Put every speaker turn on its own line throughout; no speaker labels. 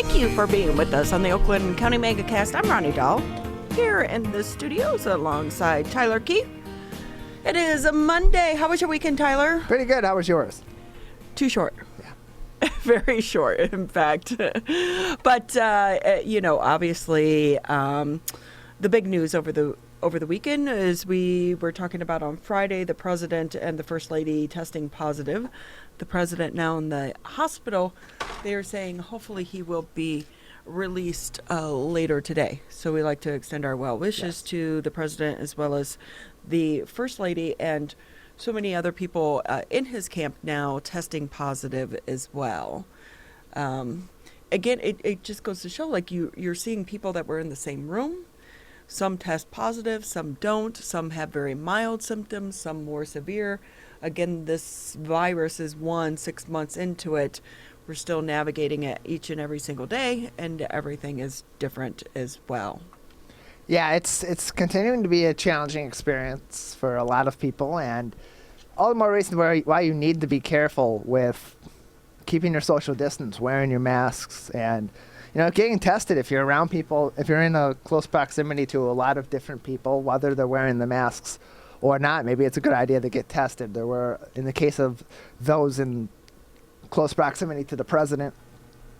Thank you for being with us on the Oakland County Megacast. I'm Ronnie Dahl, here in the studios alongside Tyler Keith. It is a Monday. How was your weekend, Tyler?
Pretty good. How was yours?
Too short.
Yeah.
Very short, in fact. But, obviously, the big news over the weekend is we were talking about on Friday, the president and the first lady testing positive. The president now in the hospital. They are saying hopefully he will be released later today. So we like to extend our well wishes to the president as well as the first lady and so many other people in his camp now testing positive as well. Again, it just goes to show, like, you're seeing people that were in the same room. Some test positive, some don't. Some have very mild symptoms, some more severe. Again, this virus is 6 months into it. We're still navigating it each and every single day, and everything is different as well.
Yeah, it's continuing to be a challenging experience for a lot of people, and all the more reason why you need to be careful with keeping your social distance, wearing your masks, and getting tested if you're around people, if you're in a close proximity to a lot of different people, whether they're wearing the masks or not. Maybe it's a good idea to get tested. There were, in the case of those in close proximity to the president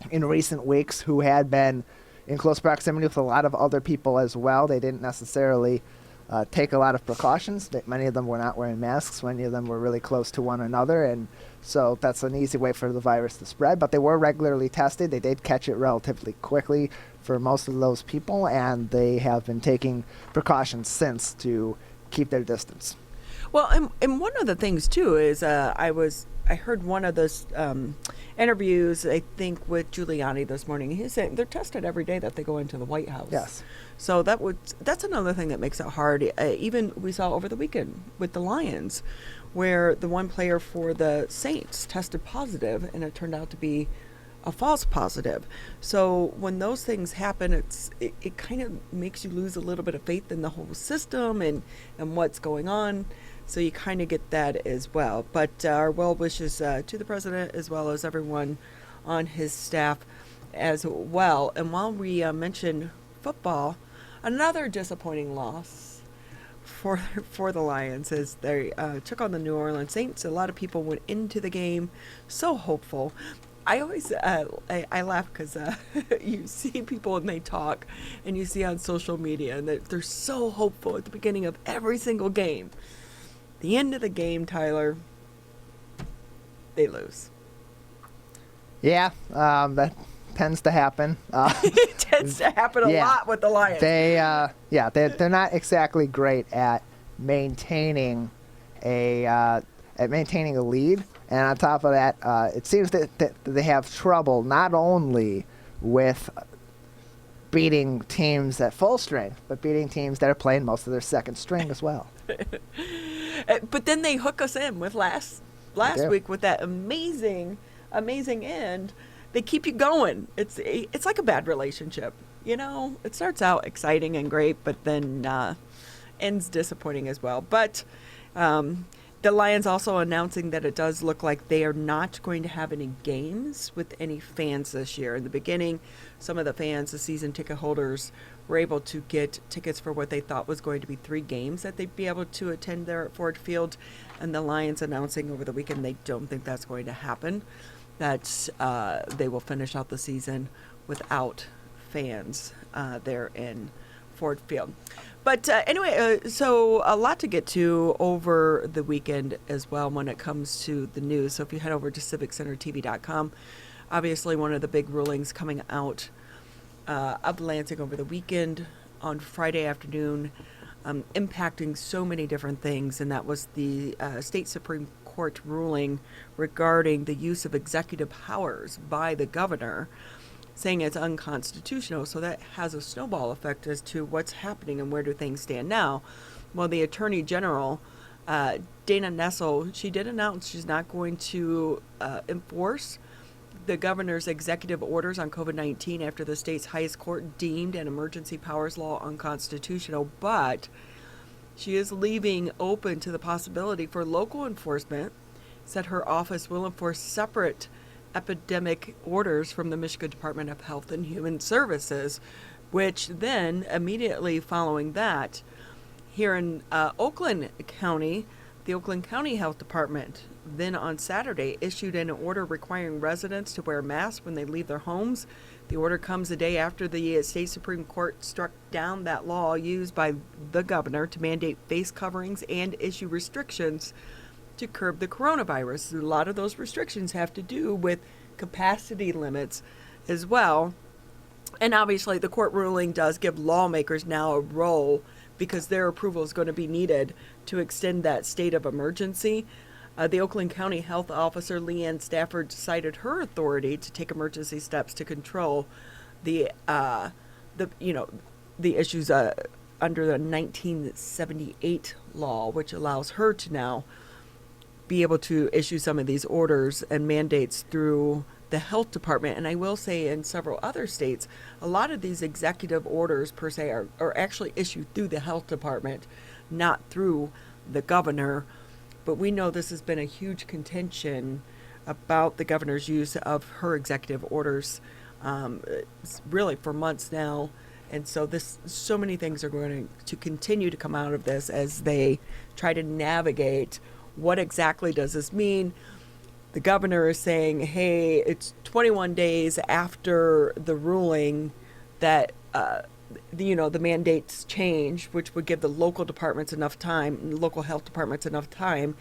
in recent weeks who had been in close proximity with a lot of other people as well, they didn't necessarily take a lot of precautions. Many of them were not wearing masks. Many of them were really close to one another, and so that's an easy way for the virus to spread. But they were regularly tested. They did catch it relatively quickly for most of those people, and they have been taking precautions since to keep their distance.
Well, and one of the things too is I heard one of those interviews, I think, with Giuliani this morning. He said they're tested every day that they go into the White House.
Yes.
So that's another thing that makes it hard. Even we saw over the weekend with the Lions, where the one player for the Saints tested positive, and it turned out to be a false positive. So when those things happen, it kind of makes you lose a little bit of faith in the whole system and what's going on. So you kind of get that as well. But our well wishes to the president as well as everyone on his staff as well. And while we mentioned football, another disappointing loss for the Lions as they took on the New Orleans Saints. A lot of people went into the game so hopeful. I always I laugh because you see people and they talk, and you see on social media and they're so hopeful at the beginning of every single game. The end of the game, Tyler, they lose.
Yeah, that tends to happen.
It tends to happen a lot with the Lions.
They're not exactly great at maintaining a lead. And on top of that, it seems that they have trouble not only with beating teams at full strength, but beating teams that are playing most of their second string as well.
But then they hook us in with last week with that amazing end. They keep you going. It's like a bad relationship. It starts out exciting and great, but then ends disappointing as well. But the Lions also announcing that it does look like they are not going to have any games with any fans this year. In the beginning, some of the fans, the season ticket holders, were able to get tickets for what they thought was going to be 3 games that they'd be able to attend there at Ford Field. And the Lions announcing over the weekend they don't think that's going to happen, that they will finish out the season without fans there in Ford Field. But anyway, so a lot to get to over the weekend as well when it comes to the news. So if you head over to civiccentertv.com, obviously one of the big rulings coming out of Lansing over the weekend on Friday afternoon, impacting so many different things, and that was the state Supreme Court ruling regarding the use of executive powers by the governor, saying it's unconstitutional. So that has a snowball effect as to what's happening and where do things stand now. Well, the Attorney General, Dana Nessel, she did announce she's not going to enforce the governor's executive orders on COVID-19 after the state's highest court deemed an emergency powers law unconstitutional, but she is leaving open to the possibility for local enforcement. Said her office will enforce separate epidemic orders from the Michigan Department of Health and Human Services, which then immediately following that, here in Oakland County, the Oakland County Health Department then on Saturday issued an order requiring residents to wear masks when they leave their homes. The order comes a day after the state Supreme Court struck down that law used by the governor to mandate face coverings and issue restrictions to curb the coronavirus. A lot of those restrictions have to do with capacity limits as well. And obviously the court ruling does give lawmakers now a role because their approval is going to be needed to extend that state of emergency. The Oakland County Health Officer Leanne Stafford cited her authority to take emergency steps to control the issues under the 1978 law, which allows her to now be able to issue some of these orders and mandates through the health department. And I will say in several other states, a lot of these executive orders per se are actually issued through the health department, not through the governor. But we know this has been a huge contention about the governor's use of her executive orders really for months now. And so so many things are going to continue to come out of this as they try to navigate what exactly does this mean. The governor is saying, hey, it's 21 days after the ruling that the mandates change, which would give the local departments enough time, local health departments enough time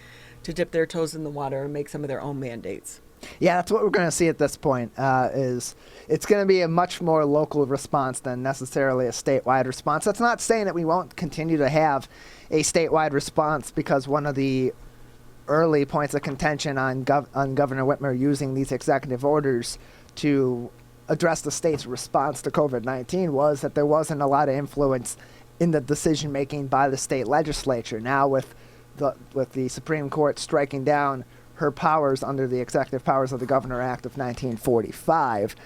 to dip their toes in the water and make some of their own mandates.
Yeah, that's what we're going to see at this point. Is it's going to be a much more local response than necessarily a statewide response. That's not saying that we won't continue to have a statewide response, because one of the early points of contention on Governor Whitmer using these executive orders to address the state's response to COVID-19 was that there wasn't a lot of influence in the decision making by the state legislature. Now with the Supreme Court striking down her powers under the Executive Powers of the Governor Act of 1945,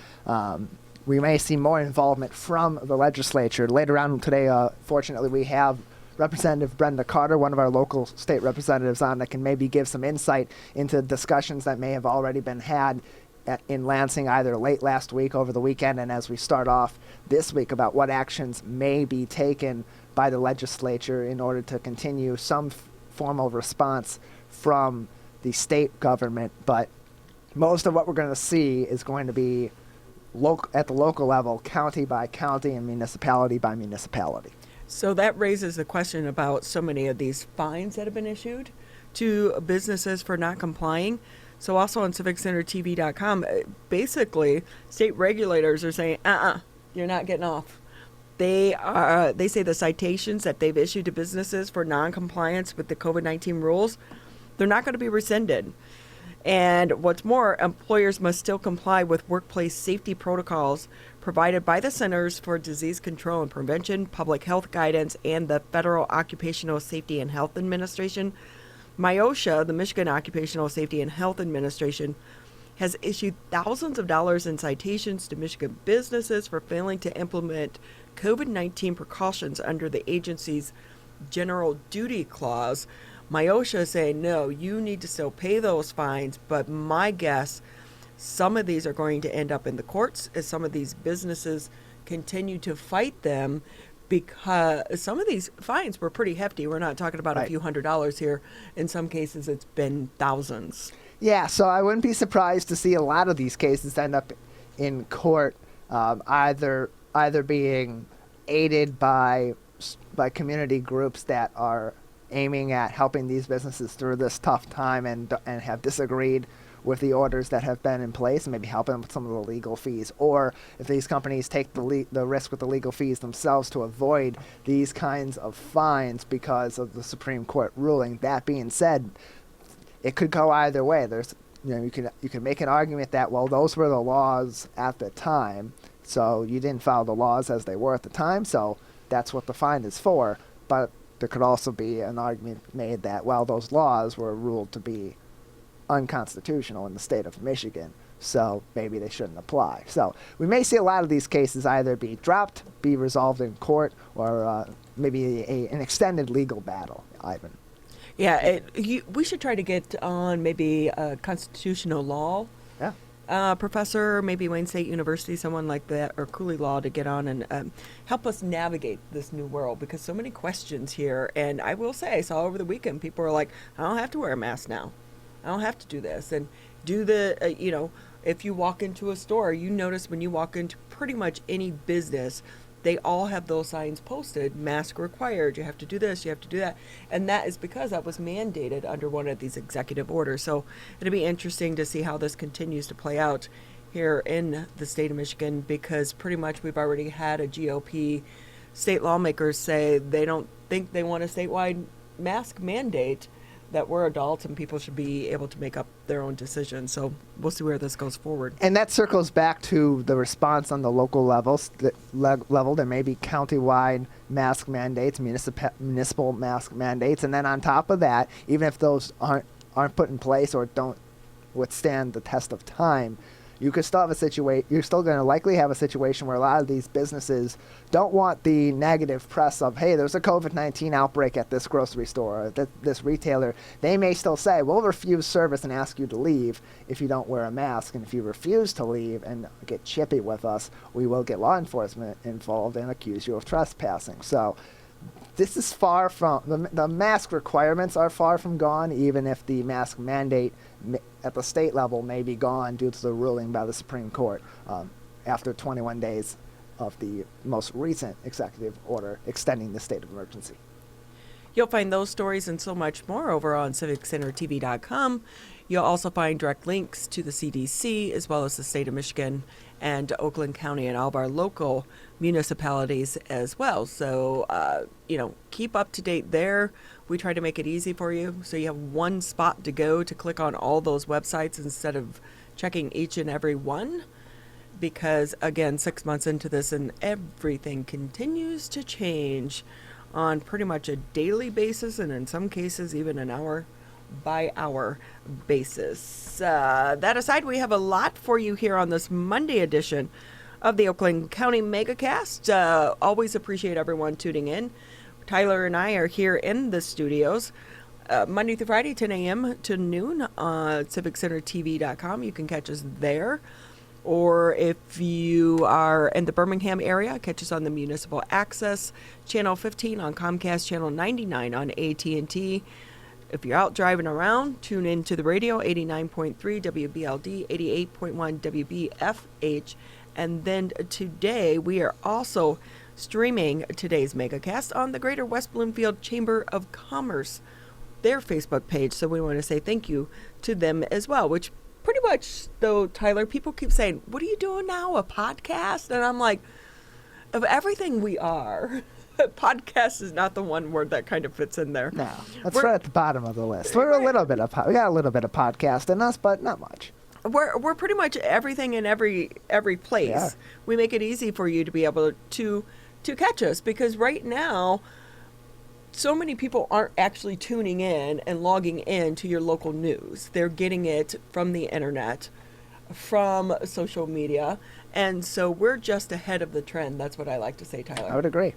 we may see more involvement from the legislature. Later on today, fortunately, we have Representative Brenda Carter, one of our local state representatives, on that can maybe give some insight into discussions that may have already been had in Lansing either late last week, over the weekend, and as we start off this week, about what actions may be taken by the legislature in order to continue some formal response from the state government. But most of what we're going to see is going to be at the local level, county by county and municipality by municipality.
So that raises the question about so many of these fines that have been issued to businesses for not complying. So also on CivicCenterTV.com, basically state regulators are saying, you're not getting off. They say the citations that they've issued to businesses for non-compliance with the COVID-19 rules, they're not going to be rescinded. And what's more, employers must still comply with workplace safety protocols provided by the Centers for Disease Control and Prevention, Public Health Guidance, and the Federal Occupational Safety and Health Administration. MIOSHA, the Michigan Occupational Safety and Health Administration, has issued thousands of dollars in citations to Michigan businesses for failing to implement COVID-19 precautions under the agency's General Duty Clause. MIOSHA is saying, no, you need to still pay those fines, but my guess, some of these are going to end up in the courts as some of these businesses continue to fight them, because some of these fines were pretty hefty. We're not talking about a few $100s here. In some cases, it's been thousands. Yeah,
so I wouldn't be surprised to see a lot of these cases end up in court, either being aided by community groups that are aiming at helping these businesses through this tough time and have disagreed with the orders that have been in place and maybe helping them with some of the legal fees, or if these companies take the risk with the legal fees themselves to avoid these kinds of fines because of the Supreme Court ruling. That being said, it could go either way. You can make an argument that, well, those were the laws at the time, so you didn't follow the laws as they were at the time, so that's what the fine is for. But there could also be an argument made that, well, those laws were ruled to be unconstitutional in the state of Michigan, so maybe they shouldn't apply. So we may see a lot of these cases either be dropped, be resolved in court, or maybe an extended legal battle, Ivan.
Yeah, we should try to get on maybe a constitutional law professor, maybe Wayne State University, someone like that, or Cooley Law to get on and help us navigate this new world, because so many questions here. And I will say, I saw over the weekend, people are like, I don't have to wear a mask now. I don't have to do this. And do the, if you walk into a store, you notice when you walk into pretty much any business, they all have those signs posted, mask required, you have to do this, you have to do that. And that is because that was mandated under one of these executive orders. So it'll be interesting to see how this continues to play out here in the state of Michigan, because pretty much we've already had a GOP state lawmakers say they don't think they want a statewide mask mandate, that we're adults and people should be able to make up their own decisions. So we'll see where this goes forward.
And that circles back to the response on the local levels. Level, there may be countywide mask mandates, municipal mask mandates, and then on top of that, even if those aren't put in place or don't withstand the test of time, you could still have a situation. You're still going to likely have a situation where a lot of these businesses don't want the negative press of, hey, there's a COVID-19 outbreak at this grocery store, or this retailer. They may still say, we'll refuse service and ask you to leave if you don't wear a mask. And if you refuse to leave and get chippy with us, we will get law enforcement involved and accuse you of trespassing. So this is far from, the mask requirements are far from gone, even if the mask mandate at the state level may be gone due to the ruling by the Supreme Court after 21 days of the most recent executive order extending the state of emergency.
You'll find those stories and so much more over on civiccentertv.com. You'll also find direct links to the CDC as well as the state of Michigan and Oakland County and all of our local municipalities as well. So, keep up to date there. We try to make it easy for you, so you have one spot to go to click on all those websites instead of checking each and every one. Because, again, 6 months into this and everything continues to change on pretty much a daily basis, and in some cases even an hour by hour basis. That aside, we have a lot for you here on this Monday edition of the Oakland County Megacast. Always appreciate everyone tuning in. Tyler and I are here in the studios Monday through Friday, 10 a.m. to noon on CivicCenterTV.com. You can catch us there. Or if you are in the Birmingham area, catch us on the Municipal Access, Channel 15 on Comcast, Channel 99 on AT&T. If you're out driving around, tune in to the radio, 89.3 WBLD, 88.1 WBFH. And then today, we are also streaming today's Megacast on the Greater West Bloomfield Chamber of Commerce, their Facebook page. So we want to say thank you to them as well, which pretty much, though, Tyler, people keep saying, what are you doing now, a podcast? And I'm like, of everything we are, podcast is not the one word that kind of fits in there.
No, that's right at the bottom of the list. We're a little bit of, we got a little bit of podcast in us, but not much.
We're pretty much everything in every place. Yeah. We make it easy for you to be able to catch us, because right now, so many people aren't actually tuning in and logging in to your local news. They're getting it from the internet, from social media, and so we're just ahead of the trend. That's what I like to say, Tyler.
I would agree.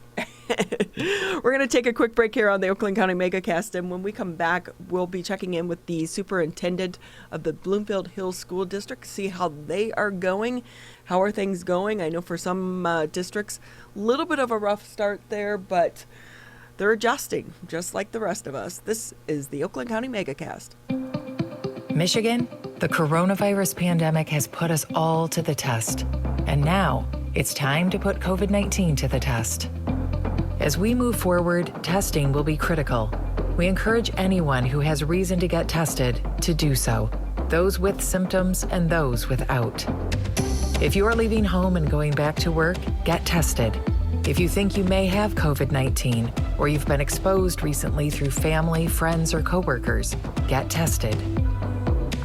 We're going to take a quick break here on the Oakland County Megacast, and when we come back, we'll be checking in with the superintendent of the Bloomfield Hills School District, see how they are going. How are things going? I know for some districts, a little bit of a rough start there, but they're adjusting, just like the rest of us. This is the Oakland County Megacast.
Michigan, the coronavirus pandemic has put us all to the test. And now, it's time to put COVID-19 to the test. As we move forward, testing will be critical. We encourage anyone who has reason to get tested to do so, those with symptoms and those without. If you are leaving home and going back to work, get tested. If you think you may have COVID-19 or you've been exposed recently through family, friends, or coworkers, get tested.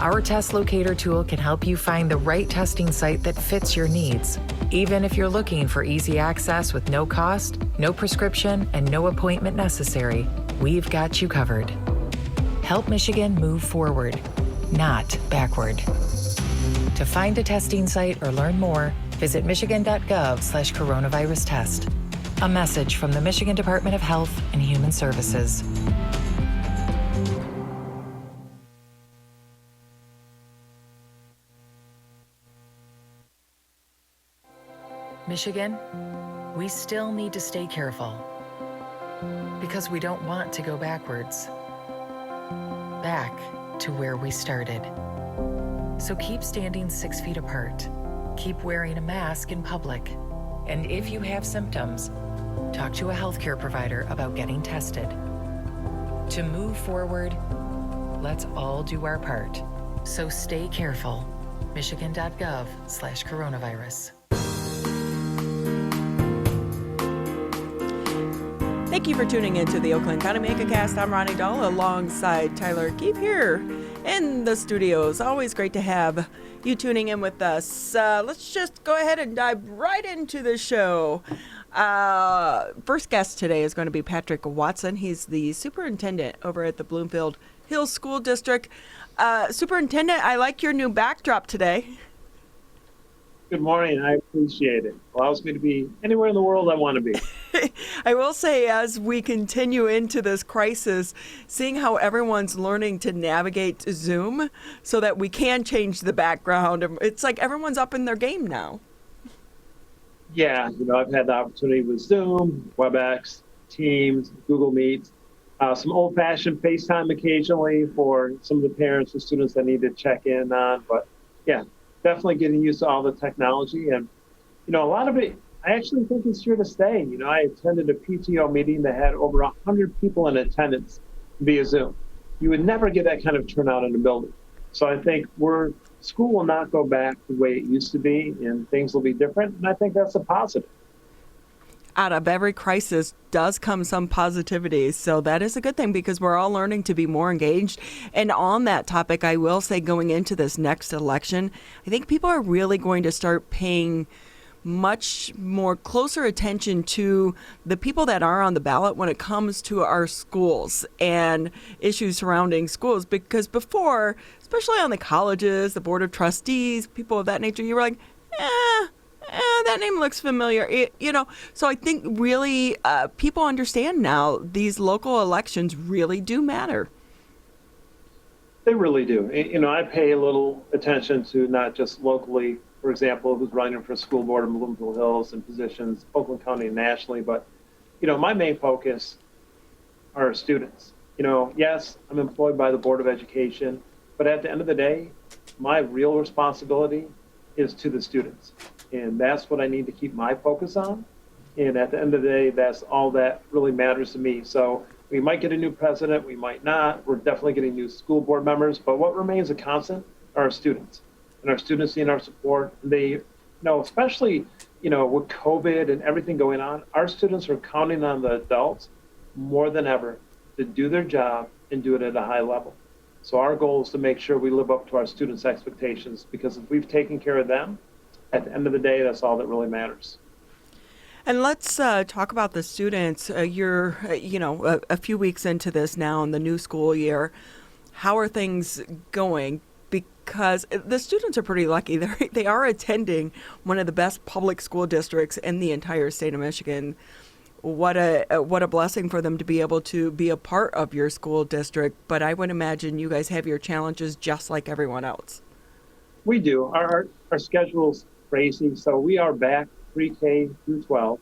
Our test locator tool can help you find the right testing site that fits your needs. Even if you're looking for easy access with no cost, no prescription, and no appointment necessary, we've got you covered. Help Michigan move forward, not backward. To find a testing site or learn more, visit michigan.gov/coronavirus test. A message from the Michigan Department of Health and Human Services. Michigan, we still need to stay careful because we don't want to go backwards, back to where we started. So keep standing 6 feet apart, keep wearing a mask in public, and if you have symptoms, talk to a healthcare provider about getting tested. To move forward, let's all do our part. So stay careful. Michigan.gov/coronavirus.
Thank you for tuning into the Oakland County Megacast. I'm Ronnie Dahl alongside Tyler Keefe here in the studios. Always great to have you tuning in with us. Let's just go ahead and dive right into the show. First guest today is going to be Patrick Watson. He's the superintendent over at the Bloomfield Hills School District. Superintendent, I like your new backdrop today.
Good morning. I appreciate it. Allows me to be anywhere in the world I want to be.
I will say, as we continue into this crisis, seeing how everyone's learning to navigate Zoom so that we can change the background, it's like everyone's up in their game now.
Yeah, I've had the opportunity with Zoom, WebEx, Teams, Google Meet, some old-fashioned FaceTime occasionally for some of the parents and students that need to check in on. But yeah, definitely getting used to all the technology. And, a lot of it, I actually think it's here to stay. I attended a PTO meeting that had over 100 people in attendance via Zoom. You would never get that kind of turnout in a building. So I think school will not go back the way it used to be, and things will be different. And I think that's a positive.
Out of every crisis does come some positivity. So that is a good thing because we're all learning to be more engaged. And on that topic, I will say going into this next election, I think people are really going to start paying much more closer attention to the people that are on the ballot when it comes to our schools and issues surrounding schools. Because before, especially on the colleges, the board of trustees, people of that nature, you were like, that name looks familiar, So I think really people understand now these local elections really do matter.
They really do. I pay a little attention to not just locally, for example, who's running for school board in Bloomfield Hills and positions Oakland County and nationally. But, my main focus are students. Yes, I'm employed by the Board of Education, but at the end of the day, my real responsibility is to the students. And that's what I need to keep my focus on. And at the end of the day, that's all that really matters to me. So we might get a new president, we might not. We're definitely getting new school board members. But what remains a constant are our students. And our students need our support. They, especially, with COVID and everything going on, our students are counting on the adults more than ever to do their job and do it at a high level. So our goal is to make sure we live up to our students' expectations, because if we've taken care of them, at the end of the day, that's all that really matters.
And let's talk about the students. You're, a few weeks into this now in the new school year. How are things going? Because the students are pretty lucky. They are attending one of the best public school districts in the entire state of Michigan. What a blessing for them to be able to be a part of your school district. But I would imagine you guys have your challenges just like everyone else.
We do. Our schedule's crazy. So we are back pre-K through 12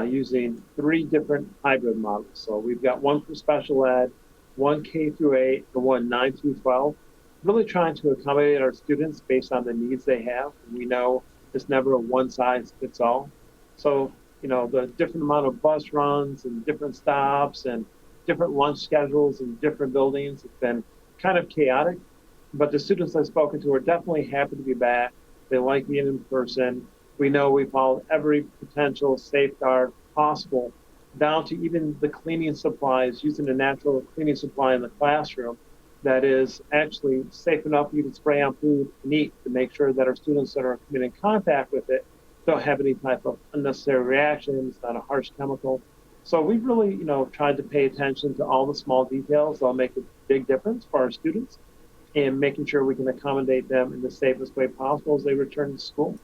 using 3 different hybrid models. So we've got one for special ed, one K through 8, and one 9 through 12. Really trying to accommodate our students based on the needs they have. We know it's never a one-size-fits-all. So, the different amount of bus runs and different stops and different lunch schedules in different buildings, it's been kind of chaotic. But the students I've spoken to are definitely happy to be back. They like being in person. We know we followed every potential safeguard possible, down to even the cleaning supplies, using a natural cleaning supply in the classroom that is actually safe enough for you to spray on food and eat, to make sure that our students that are coming in contact with it don't have any type of unnecessary reactions, not a harsh chemical. So we've really, tried to pay attention to all the small details that'll make a big difference for our students, and making sure we can accommodate them in the safest way possible as they return to school.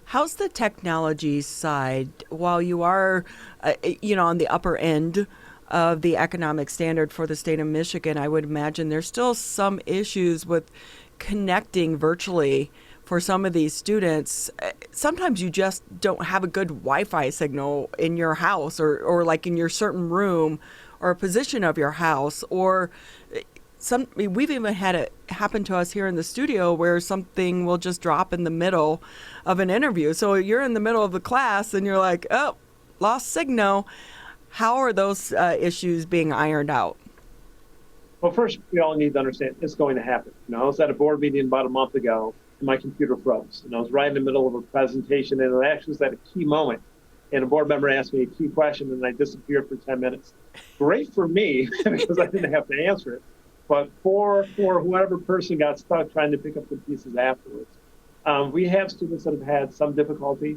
How's the technology side? While you are, on the upper end of the economic standard for the state of Michigan, I would imagine there's still some issues with connecting virtually for some of these students, sometimes you just don't have a good Wi-Fi signal in your house or like in your certain room or a position of your house, or we've even had it happen to us here in the studio where something will just drop in the middle of an interview. So you're in the middle of the class and you're like, oh, lost signal. How are those issues being ironed out?
Well, first, we all need to understand it's going to happen. I was at a board meeting about a month ago, and my computer froze. And I was right in the middle of a presentation, and it actually was at a key moment. And a board member asked me a key question, and I disappeared for 10 minutes. Great for me, because I didn't have to answer it. But for whoever person got stuck trying to pick up the pieces afterwards. We have students that have had some difficulty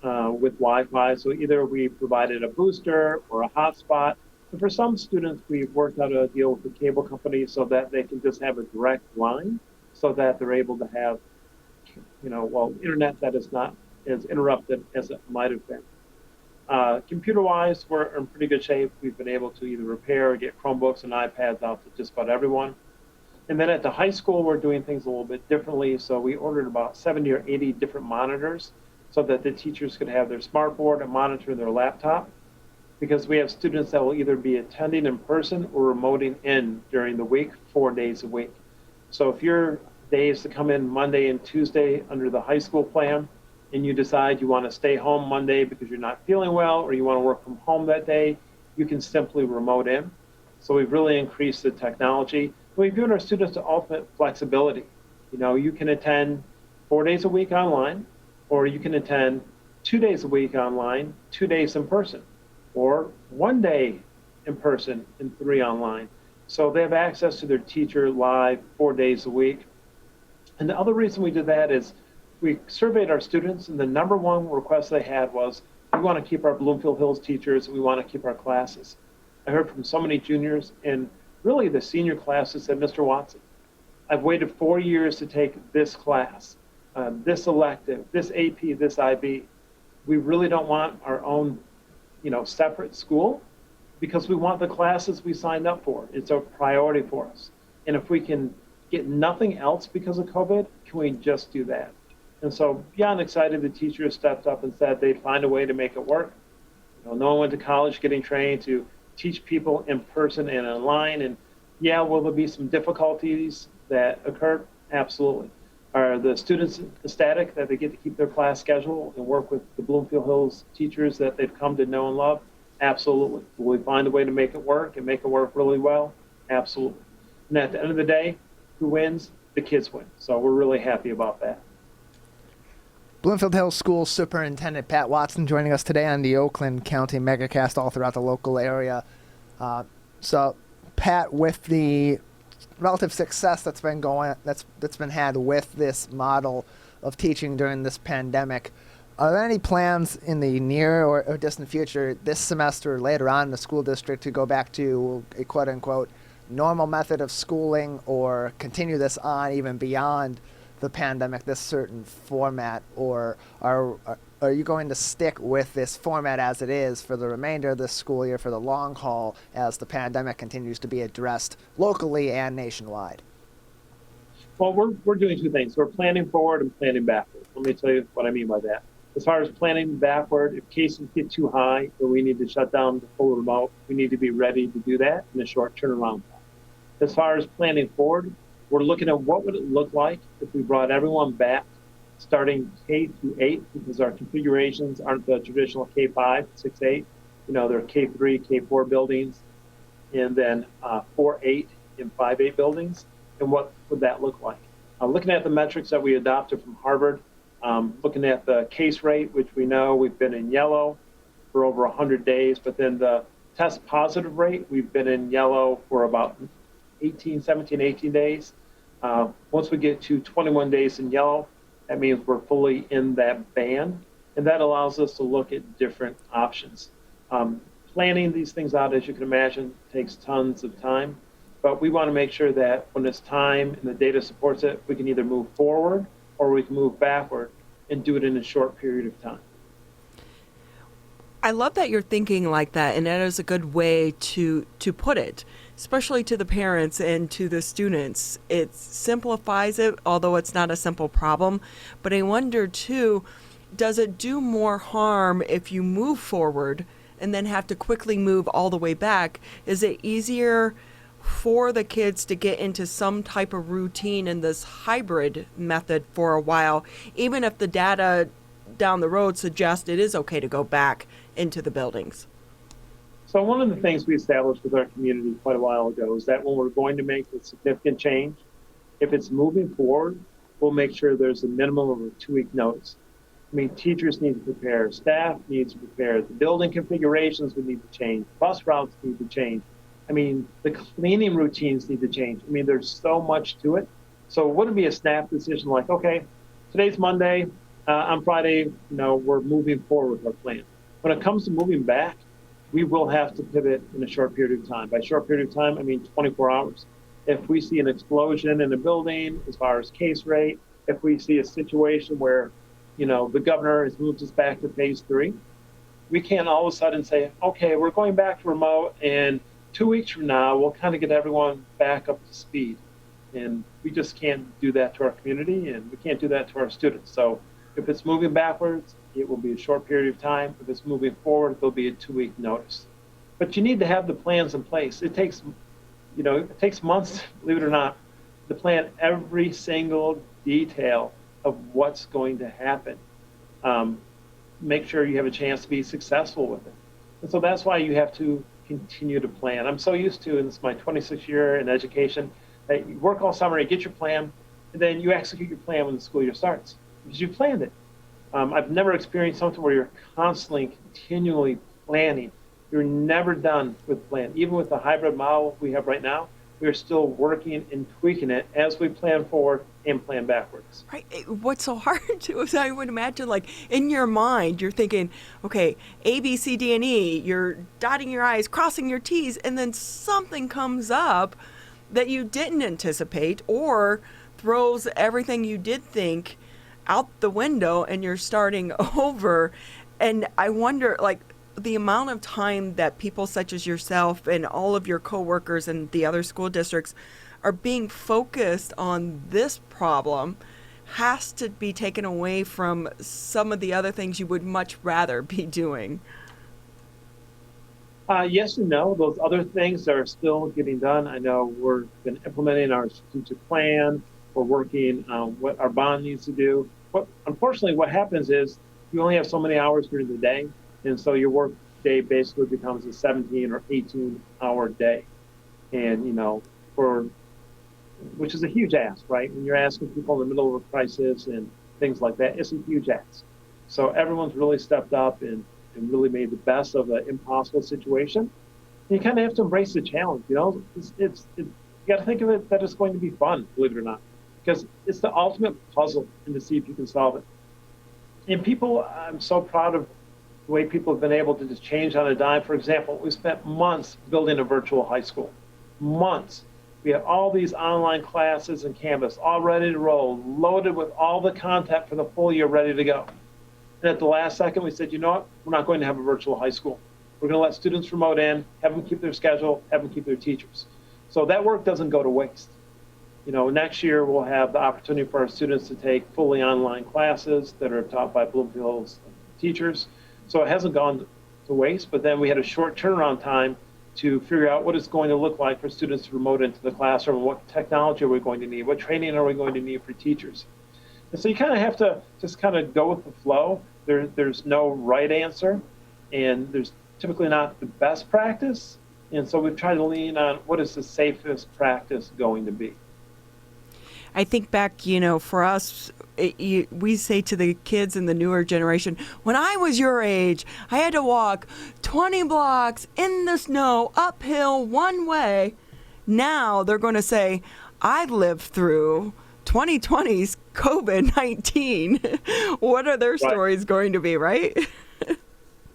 with Wi-Fi. So either we provided a booster or a hotspot. And for some students, we've worked out a deal with the cable company so that they can just have a direct line so that they're able to have, internet that is not as interrupted as it might have been. Computer-wise, we're in pretty good shape. We've been able to either repair or get Chromebooks and iPads out to just about everyone. And then at the high school, we're doing things a little bit differently. So we ordered about 70 or 80 different monitors so that the teachers could have their smartboard and monitor their laptop, because we have students that will either be attending in person or remoting in during the week, 4 days a week. So if your day is to come in Monday and Tuesday under the high school plan, and you decide you want to stay home Monday because you're not feeling well, or you want to work from home that day, you can simply remote in. So we've really increased the technology. We've given our students the ultimate flexibility. You can attend 4 days a week online, or you can attend 2 days a week online, 2 days in person, or 1 day in person and 3 online. So they have access to their teacher live 4 days a week. And the other reason we did that is we surveyed our students, and the number one request they had was, we want to keep our Bloomfield Hills teachers, we want to keep our classes. I heard from so many juniors, and really the senior classes said, Mr. Watson, I've waited 4 years to take this class, this elective, this AP, this IB. We really don't want our own, separate school, because we want the classes we signed up for. It's a priority for us. And if we can get nothing else because of COVID, can we just do that? And so beyond excited, the teachers stepped up and said they'd find a way to make it work. No one went to college getting trained to teach people in person and online. And yeah, will there be some difficulties that occur? Absolutely. Are the students ecstatic that they get to keep their class schedule and work with the Bloomfield Hills teachers that they've come to know and love? Absolutely. Will we find a way to make it work and make it work really well? Absolutely. And at the end of the day, who wins? The kids win. So we're really happy about that.
Bloomfield Hills Schools Superintendent Pat Watson joining us today on the Oakland County Megacast all throughout the local area. So, Pat, with the relative success that's been had with this model of teaching during this pandemic, are there any plans in the near or distant future this semester or later on in the school district to go back to a quote-unquote normal method of schooling, or continue this on even beyond the pandemic, this certain format, or are you going to stick with this format as it is for the remainder of this school year, for the long haul, as the pandemic continues to be addressed locally and nationwide?
Well, we're doing two things. We're planning forward and planning backward. Let me tell you what I mean by that. As far as planning backward, if cases get too high or we need to shut down the full remote, we need to be ready to do that in a short turnaround time. As far as planning forward, we're looking at what would it look like if we brought everyone back starting K through 8, because our configurations aren't the traditional K5, 6, 8. They're K3, K4 buildings, and then 4, 8, and 5, 8 buildings. And what would that look like? Looking at the metrics that we adopted from Harvard, looking at the case rate, which we know we've been in yellow for over 100 days, but then the test positive rate, we've been in yellow for about 17, 18 days. Once we get to 21 days in yellow, that means we're fully in that band, and that allows us to look at different options. Planning these things out, as you can imagine, takes tons of time, but we want to make sure that when it's time and the data supports it, we can either move forward or we can move backward and do it in a short period of time.
I love that you're thinking like that, and that is a good way to put it, especially to the parents and to the students. It simplifies it, although it's not a simple problem. But I wonder, too, does it do more harm if you move forward and then have to quickly move all the way back? Is it easier for the kids to get into some type of routine in this hybrid method for a while, even if the data down the road suggests it is okay to go back into the buildings?
So one of the things we established with our community quite a while ago is that when we're going to make a significant change, if it's moving forward, we'll make sure there's a minimum of a 2-week notice. I mean, teachers need to prepare, staff needs to prepare, the building configurations would need to change, bus routes need to change. I mean, the cleaning routines need to change. I mean, there's so much to it. So it wouldn't be a snap decision like, okay, today's Monday, on Friday, we're moving forward with our plan. When it comes to moving back, we will have to pivot in a short period of time. By short period of time, I mean 24 hours. If we see an explosion in a building as far as case rate, if we see a situation where, the governor has moved us back to phase 3, we can't all of a sudden say, okay, we're going back to remote, and 2 weeks from now, we'll kind of get everyone back up to speed. And we just can't do that to our community, and we can't do that to our students. So if it's moving backwards, it will be a short period of time. If it's moving forward, there'll be a 2-week notice. But you need to have the plans in place. It takes months, believe it or not, to plan every single detail of what's going to happen. Make sure you have a chance to be successful with it. And so that's why you have to continue to plan. I'm so used to, and this is my 26th year in education, that you work all summer, you get your plan, and then you execute your plan when the school year starts, because you planned it. I've never experienced something where you're constantly, continually planning. You're never done with plan. Even with the hybrid model we have right now, we're still working and tweaking it as we plan forward and plan backwards.
Right. What's so hard to is I would imagine, like, in your mind, you're thinking, okay, A, B, C, D, and E, you're dotting your I's, crossing your T's, and then something comes up that you didn't anticipate or throws everything you did think out the window, and you're starting over. And I wonder, like, the amount of time that people such as yourself and all of your coworkers and the other school districts are being focused on this problem has to be taken away from some of the other things you would much rather be doing.
Yes and no. Those other things are still getting done. I know we're been implementing our strategic plan. We're working on what our bond needs to do. But unfortunately, what happens is you only have so many hours during the day. And so your work day basically becomes a 17 or 18-hour day. And, which is a huge ask, right? When you're asking people in the middle of a crisis and things like that, it's a huge ask. So everyone's really stepped up and really made the best of an impossible situation. And you kind of have to embrace the challenge, you got to think of it that it's going to be fun, believe it or not, because it's the ultimate puzzle and to see if you can solve it. And people, I'm so proud of the way people have been able to just change on a dime. For example, we spent months building a virtual high school. Months. We had all these online classes and Canvas all ready to roll, loaded with all the content for the full year ready to go. And at the last second, we said, you know what? We're not going to have a virtual high school. We're going to let students remote in, have them keep their schedule, have them keep their teachers. So that work doesn't go to waste. Next year we'll have the opportunity for our students to take fully online classes that are taught by Bloomfield Hills teachers. So it hasn't gone to waste, but then we had a short turnaround time to figure out what it's going to look like for students to remote into the classroom, what technology are we going to need, what training are we going to need for teachers. And so you kind of have to just kind of go with the flow. There's no right answer, and there's typically not the best practice. And so we've tried to lean on what is the safest practice going to be.
I think back, for us, we say to the kids in the newer generation, when I was your age, I had to walk 20 blocks in the snow, uphill, one way. Now they're going to say, I lived through 2020's COVID-19. What are their stories going to be, right?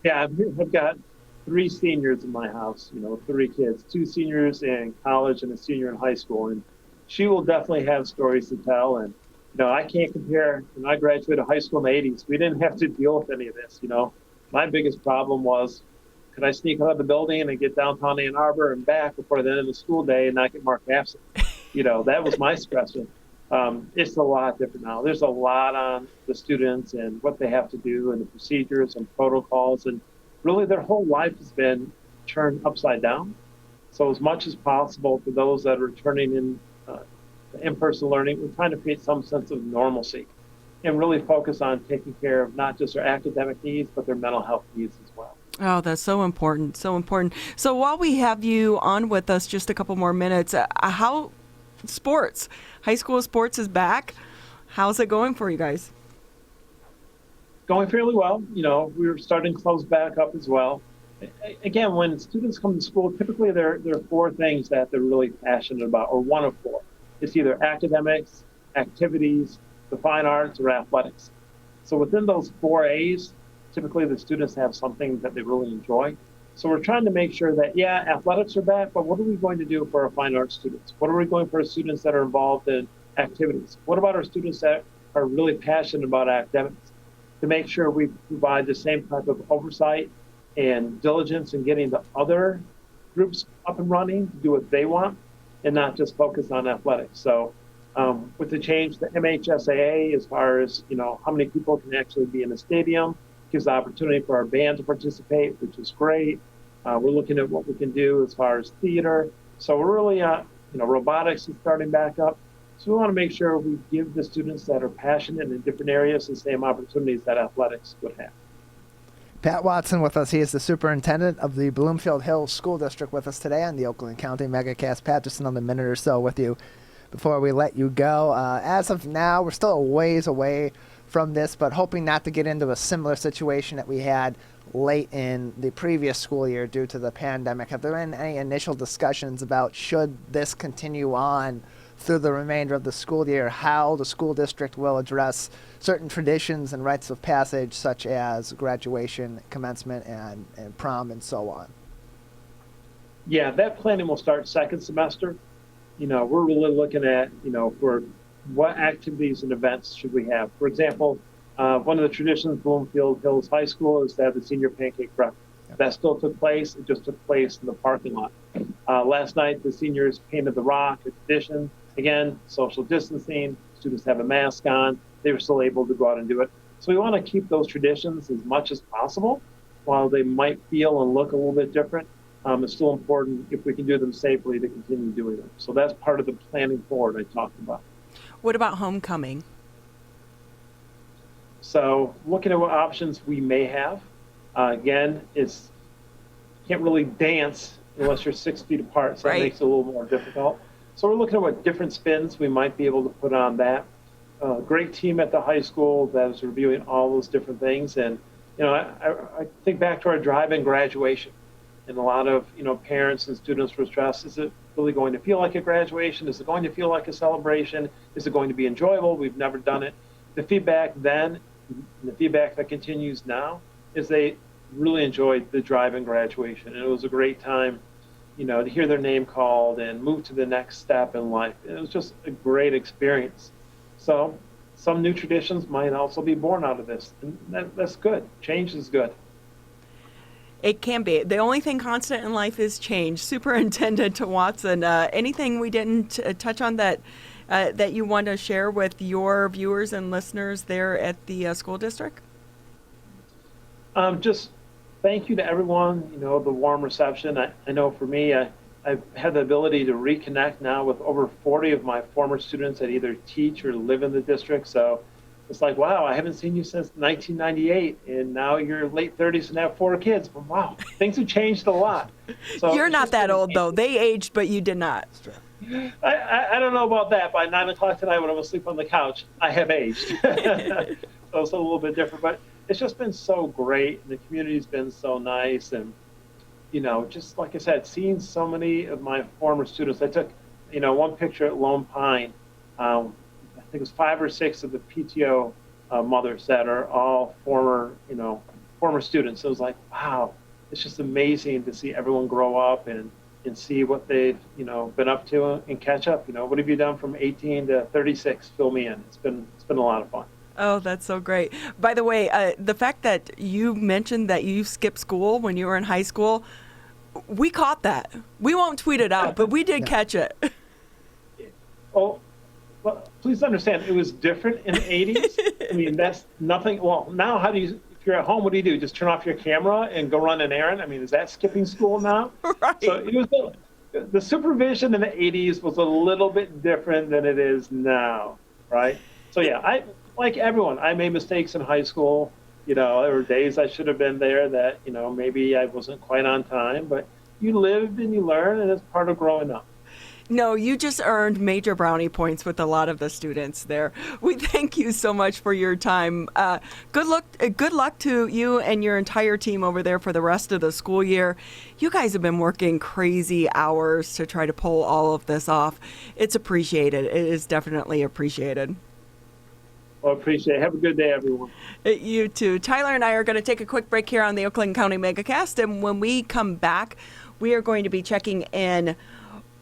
Yeah, I've got 3 seniors in my house, 3 kids, 2 seniors in college and a senior in high school. And she will definitely have stories to tell. And, I can't compare. When I graduated high school in the 80s, we didn't have to deal with any of this, My biggest problem was, could I sneak out of the building and get downtown Ann Arbor and back before the end of the school day and not get marked absent? That was my stressor. It's a lot different now. There's a lot on the students and what they have to do and the procedures and protocols. And really their whole life has been turned upside down. So as much as possible for those that are turning in-person learning, we're trying to create some sense of normalcy and really focus on taking care of not just their academic needs, but their mental health needs as well.
Oh, that's so important. So important. So while we have you on with us just a couple more minutes, how high school sports is back. How's it going for you guys?
Going fairly well. We're starting to close back up as well. Again, when students come to school, typically there are four things that they're really passionate about, or one of four. It's either academics, activities, the fine arts, or athletics. So within those four A's, typically the students have something that they really enjoy. So we're trying to make sure that, athletics are back, but what are we going to do for our fine arts students? What are we going for our students that are involved in activities? What about our students that are really passionate about academics? To make sure we provide the same type of oversight and diligence in getting the other groups up and running to do what they want and not just focus on athletics. So with the change to MHSAA, as far as, how many people can actually be in the stadium, gives the opportunity for our band to participate, which is great. We're looking at what we can do as far as theater. So we're really, robotics is starting back up. So we want to make sure we give the students that are passionate in different areas the same opportunities that athletics would have.
Pat Watson with us. He is the superintendent of the Bloomfield Hills School District with us today on the Oakland County Megacast. Pat, just another minute or so with you before we let you go. As of now, we're still a ways away from this, but hoping not to get into a similar situation that we had late in the previous school year due to the pandemic. Have there been any initial discussions about should this continue on through the remainder of the school year, how the school district will address certain traditions and rites of passage such as graduation, commencement, and prom and so on?
Yeah, that planning will start second semester. We're really looking at, for what activities and events should we have. For example, one of the traditions Bloomfield Hills High School is to have the senior pancake breakfast. That still took place. It just took place in the parking lot. Last night, the seniors painted the rock, a tradition. Again, social distancing, students have a mask on. They were still able to go out and do it. So we want to keep those traditions as much as possible. While they might feel and look a little bit different, it's still important, if we can do them safely, to continue doing them. So that's part of the planning forward I talked about.
What about homecoming?
So looking at what options we may have. Again, can't really dance unless you're 6 feet apart, so
Right.
It makes it a little more difficult. So we're looking at what different spins we might be able to put on that. Great team at the high school that is reviewing all those different things. And, I think back to our drive-in graduation. And a lot of, parents and students were stressed. Is it really going to feel like a graduation? Is it going to feel like a celebration? Is it going to be enjoyable? We've never done it. The feedback then, and the feedback that continues now, is they really enjoyed the drive-in graduation. And it was a great time, to hear their name called and move to the next step in life. It was just a great experience. So some new traditions might also be born out of this. And that's good. Change is good.
It can be. The only thing constant in life is change. Superintendent Watson, anything we didn't touch on that you want to share with your viewers and listeners there at the school district?
Just thank you to everyone, the warm reception. I know for me, I've had the ability to reconnect now with over 40 of my former students that either teach or live in the district. So it's like, wow, I haven't seen you since 1998, and now you're late 30s and have 4 kids. But wow, things have changed a lot. So
You're not that old, though. They aged, but you did not.
I don't know about that. By 9 o'clock tonight when I'm asleep on the couch, I have aged. So it's a little bit different. But it's just been so great, and the community's been so nice. And, just like I said, seeing so many of my former students. I took, one picture at Lone Pine. I think it was 5 or 6 of the PTO mothers that are all former students. So it was like, wow, it's just amazing to see everyone grow up and see what they've, been up to and catch up. What have you done from 18 to 36? Fill me in. It's been a lot of fun.
Oh, that's so great. By the way, the fact that you mentioned that you skipped school when you were in high school, we caught that. We won't tweet it out, but we did catch it.
Oh, well, please understand, it was different in the 80s. I mean, that's nothing. Well, now if you're at home, what do? Just turn off your camera and go run an errand? I mean, is that skipping school now?
Right.
So it was the supervision in the 80s was a little bit different than it is now, right? So yeah, like everyone, I made mistakes in high school. There were days I should have been there that, maybe I wasn't quite on time, but you lived and you learn, and it's part of growing up.
No, you just earned major brownie points with a lot of the students there. We thank you so much for your time. Good luck to you and your entire team over there for the rest of the school year. You guys have been working crazy hours to try to pull all of this off. It's appreciated. It is definitely appreciated.
Well, appreciate it. Have a good day, everyone.
You too. Tyler and I are going to take a quick break here on the Oakland County Megacast, and when we come back, we are going to be checking in,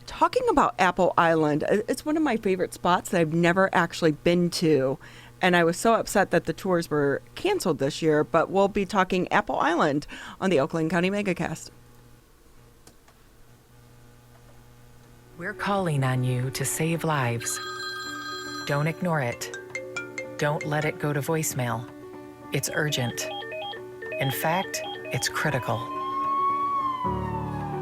talking about Apple Island. It's one of my favorite spots that I've never actually been to, and I was so upset that the tours were canceled this year, but we'll be talking Apple Island on the Oakland County Megacast.
We're calling on you to save lives. Don't ignore it. Don't let it go to voicemail. It's urgent. In fact, it's critical.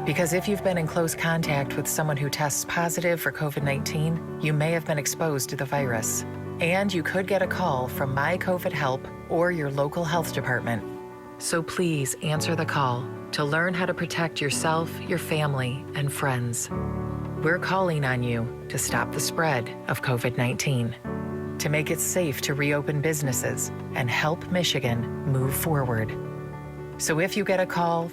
Because if you've been in close contact with someone who tests positive for COVID-19, you may have been exposed to the virus. And you could get a call from My COVID Help or your local health department. So please answer the call to learn how to protect yourself, your family, and friends. We're calling on you to stop the spread of COVID-19, to make it safe to reopen businesses and help Michigan move forward. So if you get a call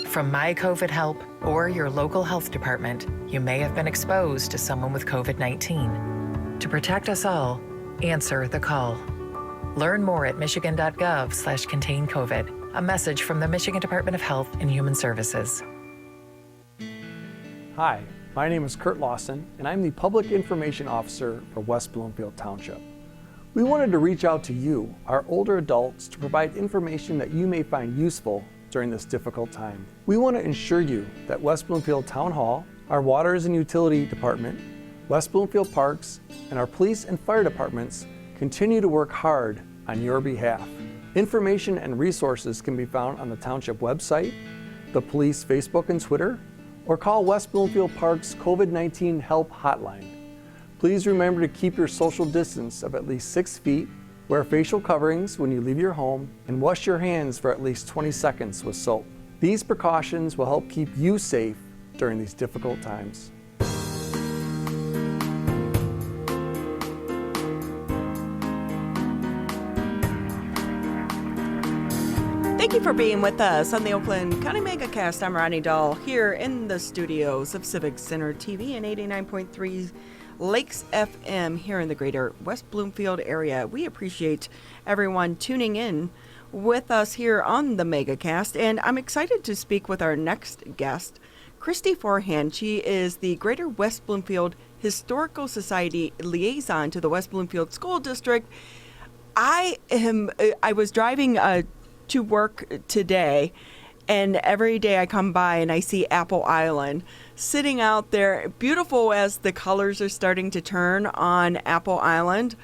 from My COVID Help or your local health department, you may have been exposed to someone with COVID-19. To protect us all, answer the call. Learn more at michigan.gov/containcovid. A message from the Michigan Department of Health and Human Services.
Hi, my name is Kurt Lawson, and I'm the Public Information Officer for West Bloomfield Township. We wanted to reach out to you, our older adults, to provide information that you may find useful during this difficult time. We want to ensure you that West Bloomfield Town Hall, our Waters and Utility Department, West Bloomfield Parks, and our police and fire departments continue to work hard on your behalf. Information and resources can be found on the Township website, the police Facebook and Twitter, or call West Bloomfield Park's COVID-19 Help Hotline. Please remember to keep your social distance of at least 6 feet, wear facial coverings when you leave your home, and wash your hands for at least 20 seconds with soap. These precautions will help keep you safe during these difficult times.
Thank you for being with us on the Oakland County Megacast. I'm Ronnie Dahl here in the studios of Civic Center TV and 89.3 Lakes FM here in the greater West Bloomfield area. We appreciate everyone tuning in with us here on the Megacast, and I'm excited to speak with our next guest, Christy Forhan. She is the Greater West Bloomfield Historical Society Liaison to the West Bloomfield School District. I was driving to work today, and every day I come by and I see Apple Island sitting out there, beautiful as the colors are starting to turn on Apple Island.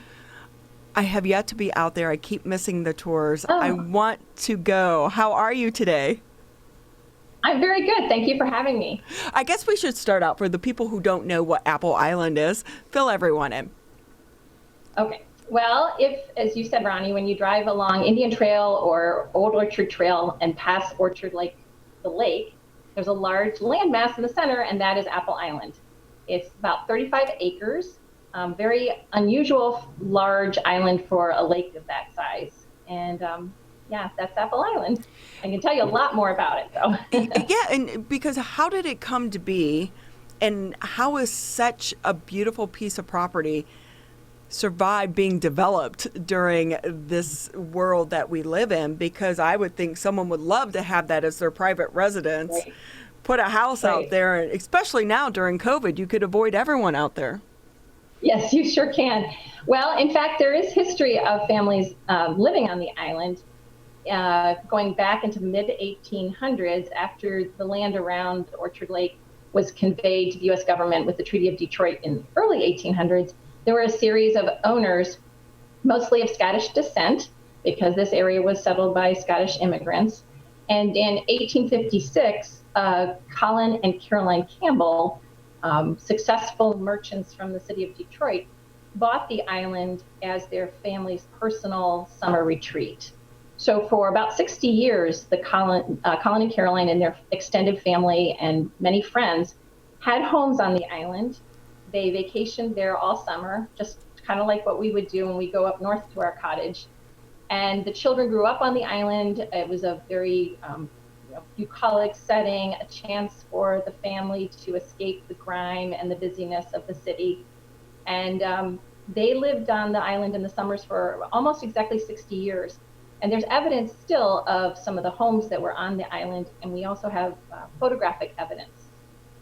I have yet to be out there. I keep missing the tours.
Oh.
I want to go. How are you today?
I'm very good. Thank you for having me.
I guess we should start out for the people who don't know what Apple Island is. Fill everyone in.
Okay. Well, if, as you said, Ronnie, when you drive along Indian Trail or Old Orchard Trail and pass Orchard Lake, the lake, there's a large landmass in the center, and that is Apple Island. It's about 35 acres, very unusual large island for a lake of that size. And yeah, that's Apple Island. I can tell you a lot more about it, though.
Yeah, and because how did it come to be, and how is such a beautiful piece of property survive being developed during this world that we live in? Because I would think someone would love to have that as their private residence,
Right.
Put a house out there, and especially now during COVID, you could avoid everyone out there.
Yes, you sure can. Well, in fact, there is history of families living on the island going back into the mid-1800s after the land around Orchard Lake was conveyed to the U.S. government with the Treaty of Detroit in the early 1800s. There were a series of owners, mostly of Scottish descent, because this area was settled by Scottish immigrants. And in 1856, Colin and Caroline Campbell, successful merchants from the city of Detroit, bought the island as their family's personal summer retreat. So for about 60 years, the Colin and Caroline and their extended family and many friends had homes on the island. They vacationed there all summer, just kind of like what we would do when we go up north to our cottage. And the children grew up on the island. It was a very bucolic setting, a chance for the family to escape the grime and the busyness of the city. And they lived on the island in the summers for almost exactly 60 years. And there's evidence still of some of the homes that were on the island, and we also have photographic evidence.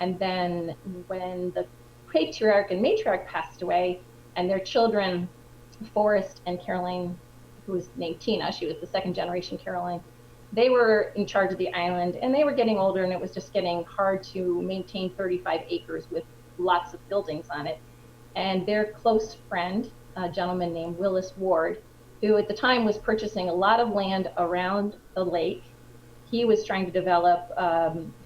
And then when the patriarch and matriarch passed away, and their children, Forrest and Caroline, who was named Tina, she was the second generation Caroline, they were in charge of the island, and they were getting older, and it was just getting hard to maintain 35 acres with lots of buildings on it. And their close friend, a gentleman named Willis Ward, who at the time was purchasing a lot of land around the lake. He was trying to develop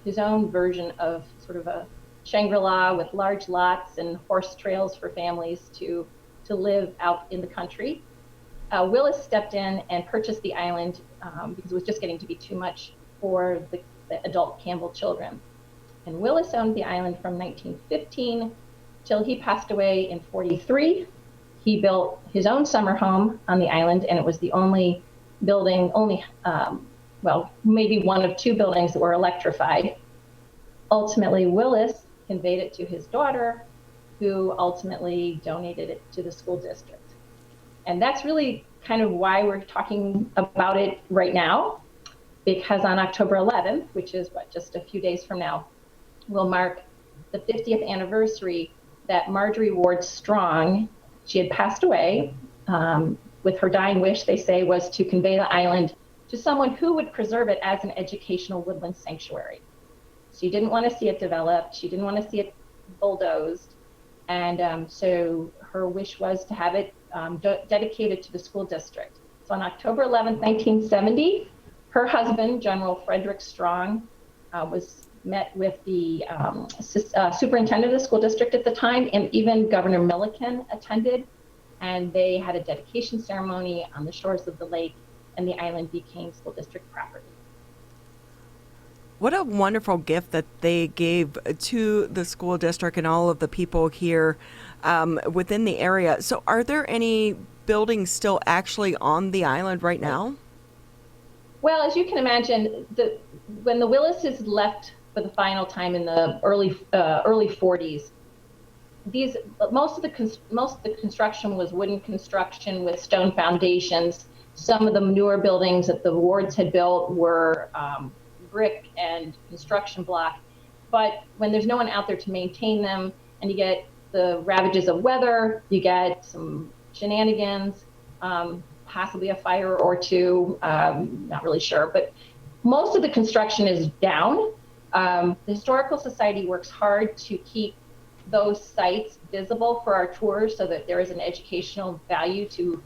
his own version of sort of a Shangri-La with large lots and horse trails for families to live out in the country. Willis stepped in and purchased the island because it was just getting to be too much for the adult Campbell children. And Willis owned the island from 1915 till he passed away in 43. He built his own summer home on the island, and it was the only building, maybe one of two buildings that were electrified. Ultimately, Willis conveyed it to his daughter, who ultimately donated it to the school district. And that's really kind of why we're talking about it right now, because on October 11th, which is just a few days from now, will mark the 50th anniversary that Marjorie Ward Strong, she had passed away, with her dying wish, they say, was to convey the island to someone who would preserve it as an educational woodland sanctuary. She didn't want to see it developed. She didn't want to see it bulldozed. And so her wish was to have it dedicated to the school district. So on October 11th, 1970, her husband, General Frederick Strong, met with the superintendent of the school district at the time, and even Governor Milliken attended, and they had a dedication ceremony on the shores of the lake, and the island became school district property.
What a wonderful gift that they gave to the school district and all of the people here within the area. So are there any buildings still actually on the island right now?
Well, as you can imagine, when the Willises left for the final time in the early 40s, most of the construction was wooden construction with stone foundations. Some of the newer buildings that the Wards had built were brick and construction block. But when there's no one out there to maintain them, and you get the ravages of weather, you get some shenanigans, possibly a fire or two, not really sure, but most of the construction is down. The Historical Society works hard to keep those sites visible for our tours so that there is an educational value to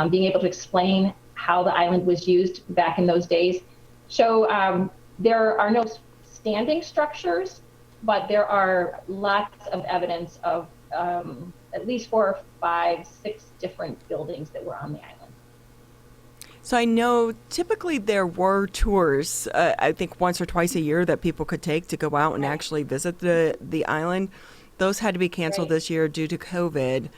being able to explain how the island was used back in those days. So there are no standing structures, but there are lots of evidence of at least 4, 5, 6 different buildings that were on the island.
So I know typically there were tours, I think once or twice a year, that people could take to go out and actually visit the island. Those had to be canceled this year due to COVID.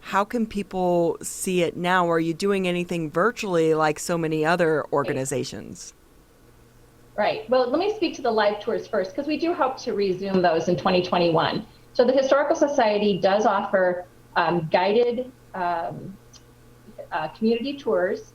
How can people see it now? Are you doing anything virtually like so many other organizations?
Right. Well, let me speak to the live tours first, because we do hope to resume those in 2021. So the Historical Society does offer guided community tours,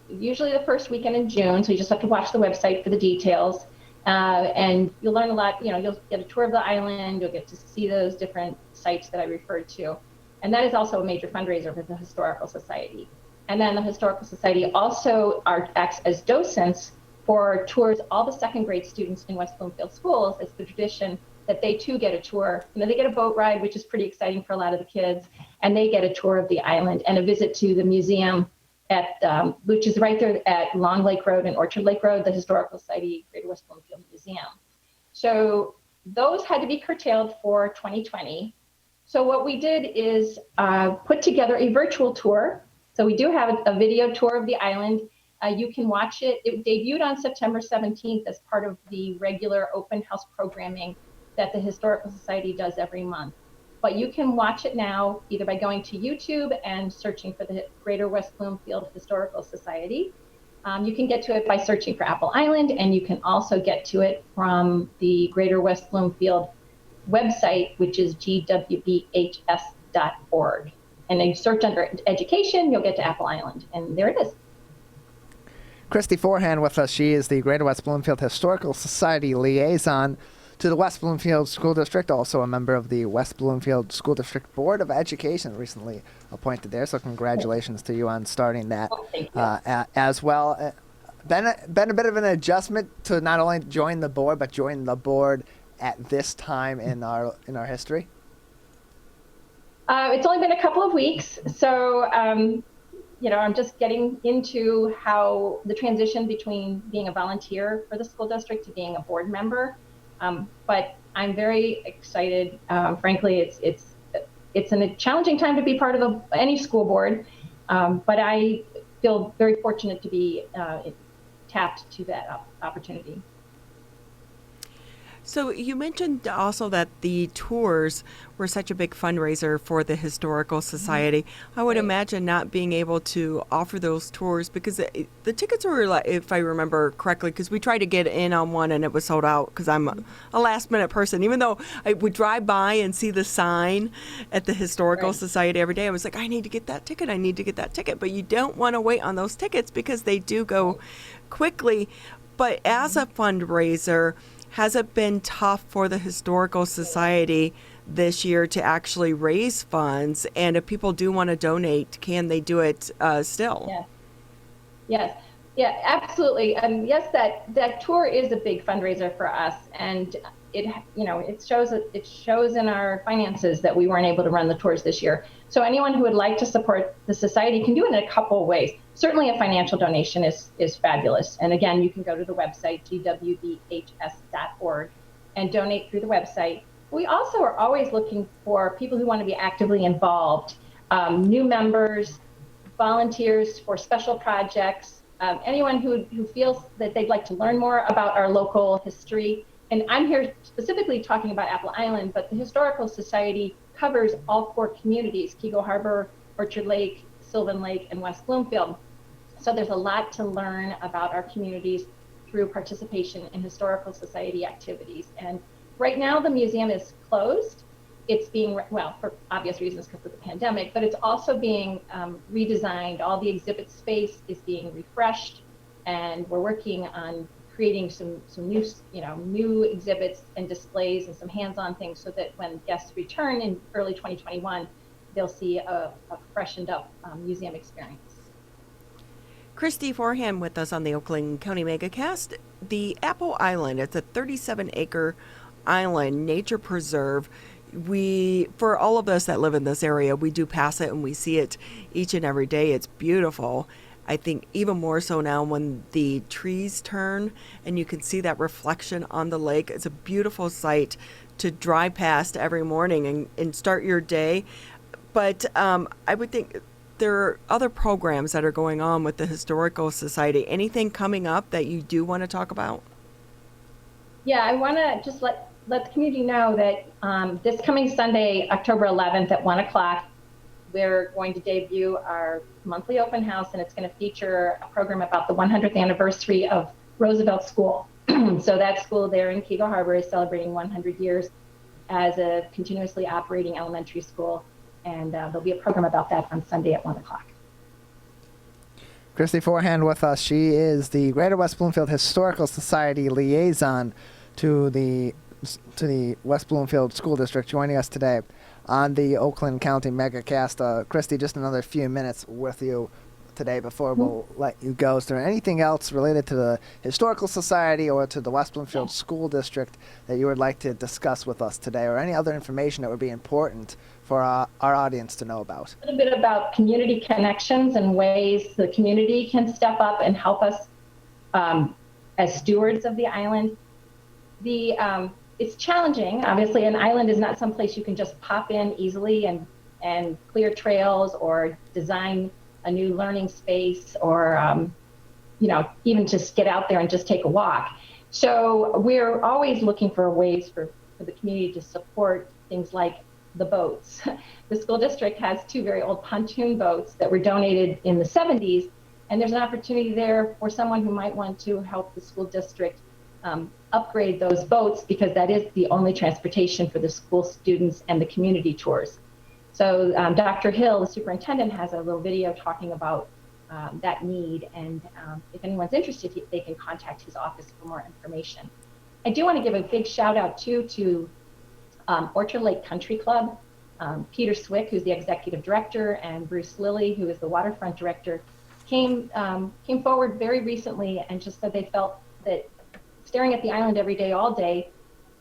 usually the first weekend in June. So you just have to watch the website for the details. And you'll learn a lot. You'll get a tour of the island. You'll get to see those different sites that I referred to. And that is also a major fundraiser for the Historical Society. And then the Historical Society also acts as docents for tours. All the second grade students in West Bloomfield schools, it's the tradition that they too get a tour. They get a boat ride, which is pretty exciting for a lot of the kids, and they get a tour of the island and a visit to the museum which is right there at Long Lake Road and Orchard Lake Road, the Historical Society Greater West Bloomfield Museum. So those had to be curtailed for 2020. So what we did is put together a virtual tour. So we do have a video tour of the island. You can watch it. It debuted on September 17th as part of the regular open house programming that the Historical Society does every month. But you can watch it now either by going to YouTube and searching for the Greater West Bloomfield Historical Society. You can get to it by searching for Apple Island, and you can also get to it from the Greater West Bloomfield website, which is gwbhs.org. And then you search under education, you'll get to Apple Island, and there it is.
Christy Forhan with us. She is the Greater West Bloomfield Historical Society Liaison to the West Bloomfield School District, also a member of the West Bloomfield School District Board of Education, recently appointed there. So congratulations to you on starting that as well. Been a bit of an adjustment to not only join the board, but join the board at this time in our history.
It's only been a couple of weeks, so I'm just getting into how the transition between being a volunteer for the school district to being a board member. But I'm very excited. Frankly, it's a challenging time to be part of any school board, but I feel very fortunate to be tapped to that opportunity.
So you mentioned also that the tours were such a big fundraiser for the Historical Society. Mm-hmm. I would imagine not being able to offer those tours because the tickets were, like, if I remember correctly, because we tried to get in on one and it was sold out because I'm a last minute person. Even though I would drive by and see the sign at the Historical Society every day, I was like, I need to get that ticket. I need to get that ticket. But you don't want to wait on those tickets because they do go quickly. But as a fundraiser, has it been tough for the Historical Society this year to actually raise funds? And if people do want to donate, can they do it still?
Yes. Yeah, absolutely. Yes, that tour is a big fundraiser for us, and it shows in our finances that we weren't able to run the tours this year. So anyone who would like to support the society can do it in a couple of ways. Certainly a financial donation is fabulous. And again, you can go to the website, gwbhs.org, and donate through the website. We also are always looking for people who want to be actively involved, new members, volunteers for special projects, anyone who feels that they'd like to learn more about our local history. And I'm here specifically talking about Apple Island, but the Historical Society covers all 4 communities: Keego Harbor, Orchard Lake, Sylvan Lake, and West Bloomfield. So there's a lot to learn about our communities through participation in Historical Society activities. And right now the museum is closed. It's being, for obvious reasons because of the pandemic, but it's also being redesigned. All the exhibit space is being refreshed, and we're working on creating some new exhibits and displays and some hands-on things so that when guests return in early 2021, they'll see a freshened up museum experience.
Christy Forhan with us on the Oakland County Megacast. The Apple Island, it's a 37-acre island, nature preserve. For all of us that live in this area, we do pass it and we see it each and every day. It's beautiful. I think even more so now when the trees turn and you can see that reflection on the lake. It's a beautiful sight to drive past every morning and start your day. But I would think there are other programs that are going on with the Historical Society. Anything coming up that you do want to talk about?
Yeah, I want to just let the community know that this coming Sunday, October 11th at 1 o'clock, we're going to debut our monthly open house, and it's going to feature a program about the 100th anniversary of Roosevelt School. So that school there in Keego Harbor is celebrating 100 years as a continuously operating elementary school, and there'll be a program about that on Sunday at 1 o'clock.
Christy Forhan with us. She is the Greater West Bloomfield Historical Society Liaison to the West Bloomfield School District, joining us today. on the Oakland County Megacast. Christy, just another few minutes with you today before we'll let you go. Is there anything else related to the Historical Society or to the West Bloomfield School District that you would like to discuss with us today, or any other information that would be important for our audience to know about?
A little bit about community connections and ways the community can step up and help us as stewards of the island. It's challenging. Obviously, an island is not someplace you can just pop in easily and clear trails or design a new learning space, or even just get out there and just take a walk. So we're always looking for ways for the community to support things like the boats. The school district has 2 very old pontoon boats that were donated in the 70s, and there's an opportunity there for someone who might want to help the school district upgrade those boats, because that is the only transportation for the school students and the community tours. So Dr. Hill, the superintendent, has a little video talking about that need, and if anyone's interested, they can contact his office for more information. I do want to give a big shout out to Orchard Lake Country Club. Peter Swick, who's the executive director, and Bruce Lilly, who is the waterfront director, came forward very recently and just said they felt that staring at the island every day, all day,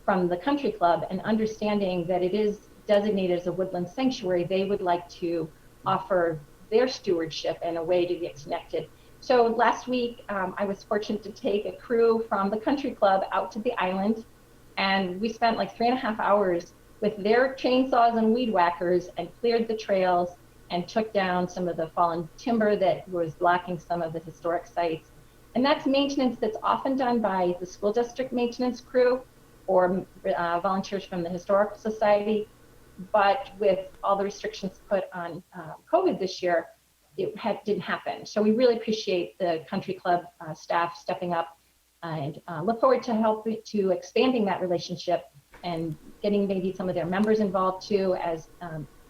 from the country club, and understanding that it is designated as a woodland sanctuary, they would like to offer their stewardship and a way to get connected. So last week, I was fortunate to take a crew from the country club out to the island, and we spent like 3.5 hours with their chainsaws and weed whackers and cleared the trails and took down some of the fallen timber that was blocking some of the historic sites. And that's maintenance that's often done by the school district maintenance crew or volunteers from the Historical Society. But with all the restrictions put on COVID this year, it didn't happen. So we really appreciate the country club staff stepping up, and look forward to expanding that relationship and getting maybe some of their members involved too, as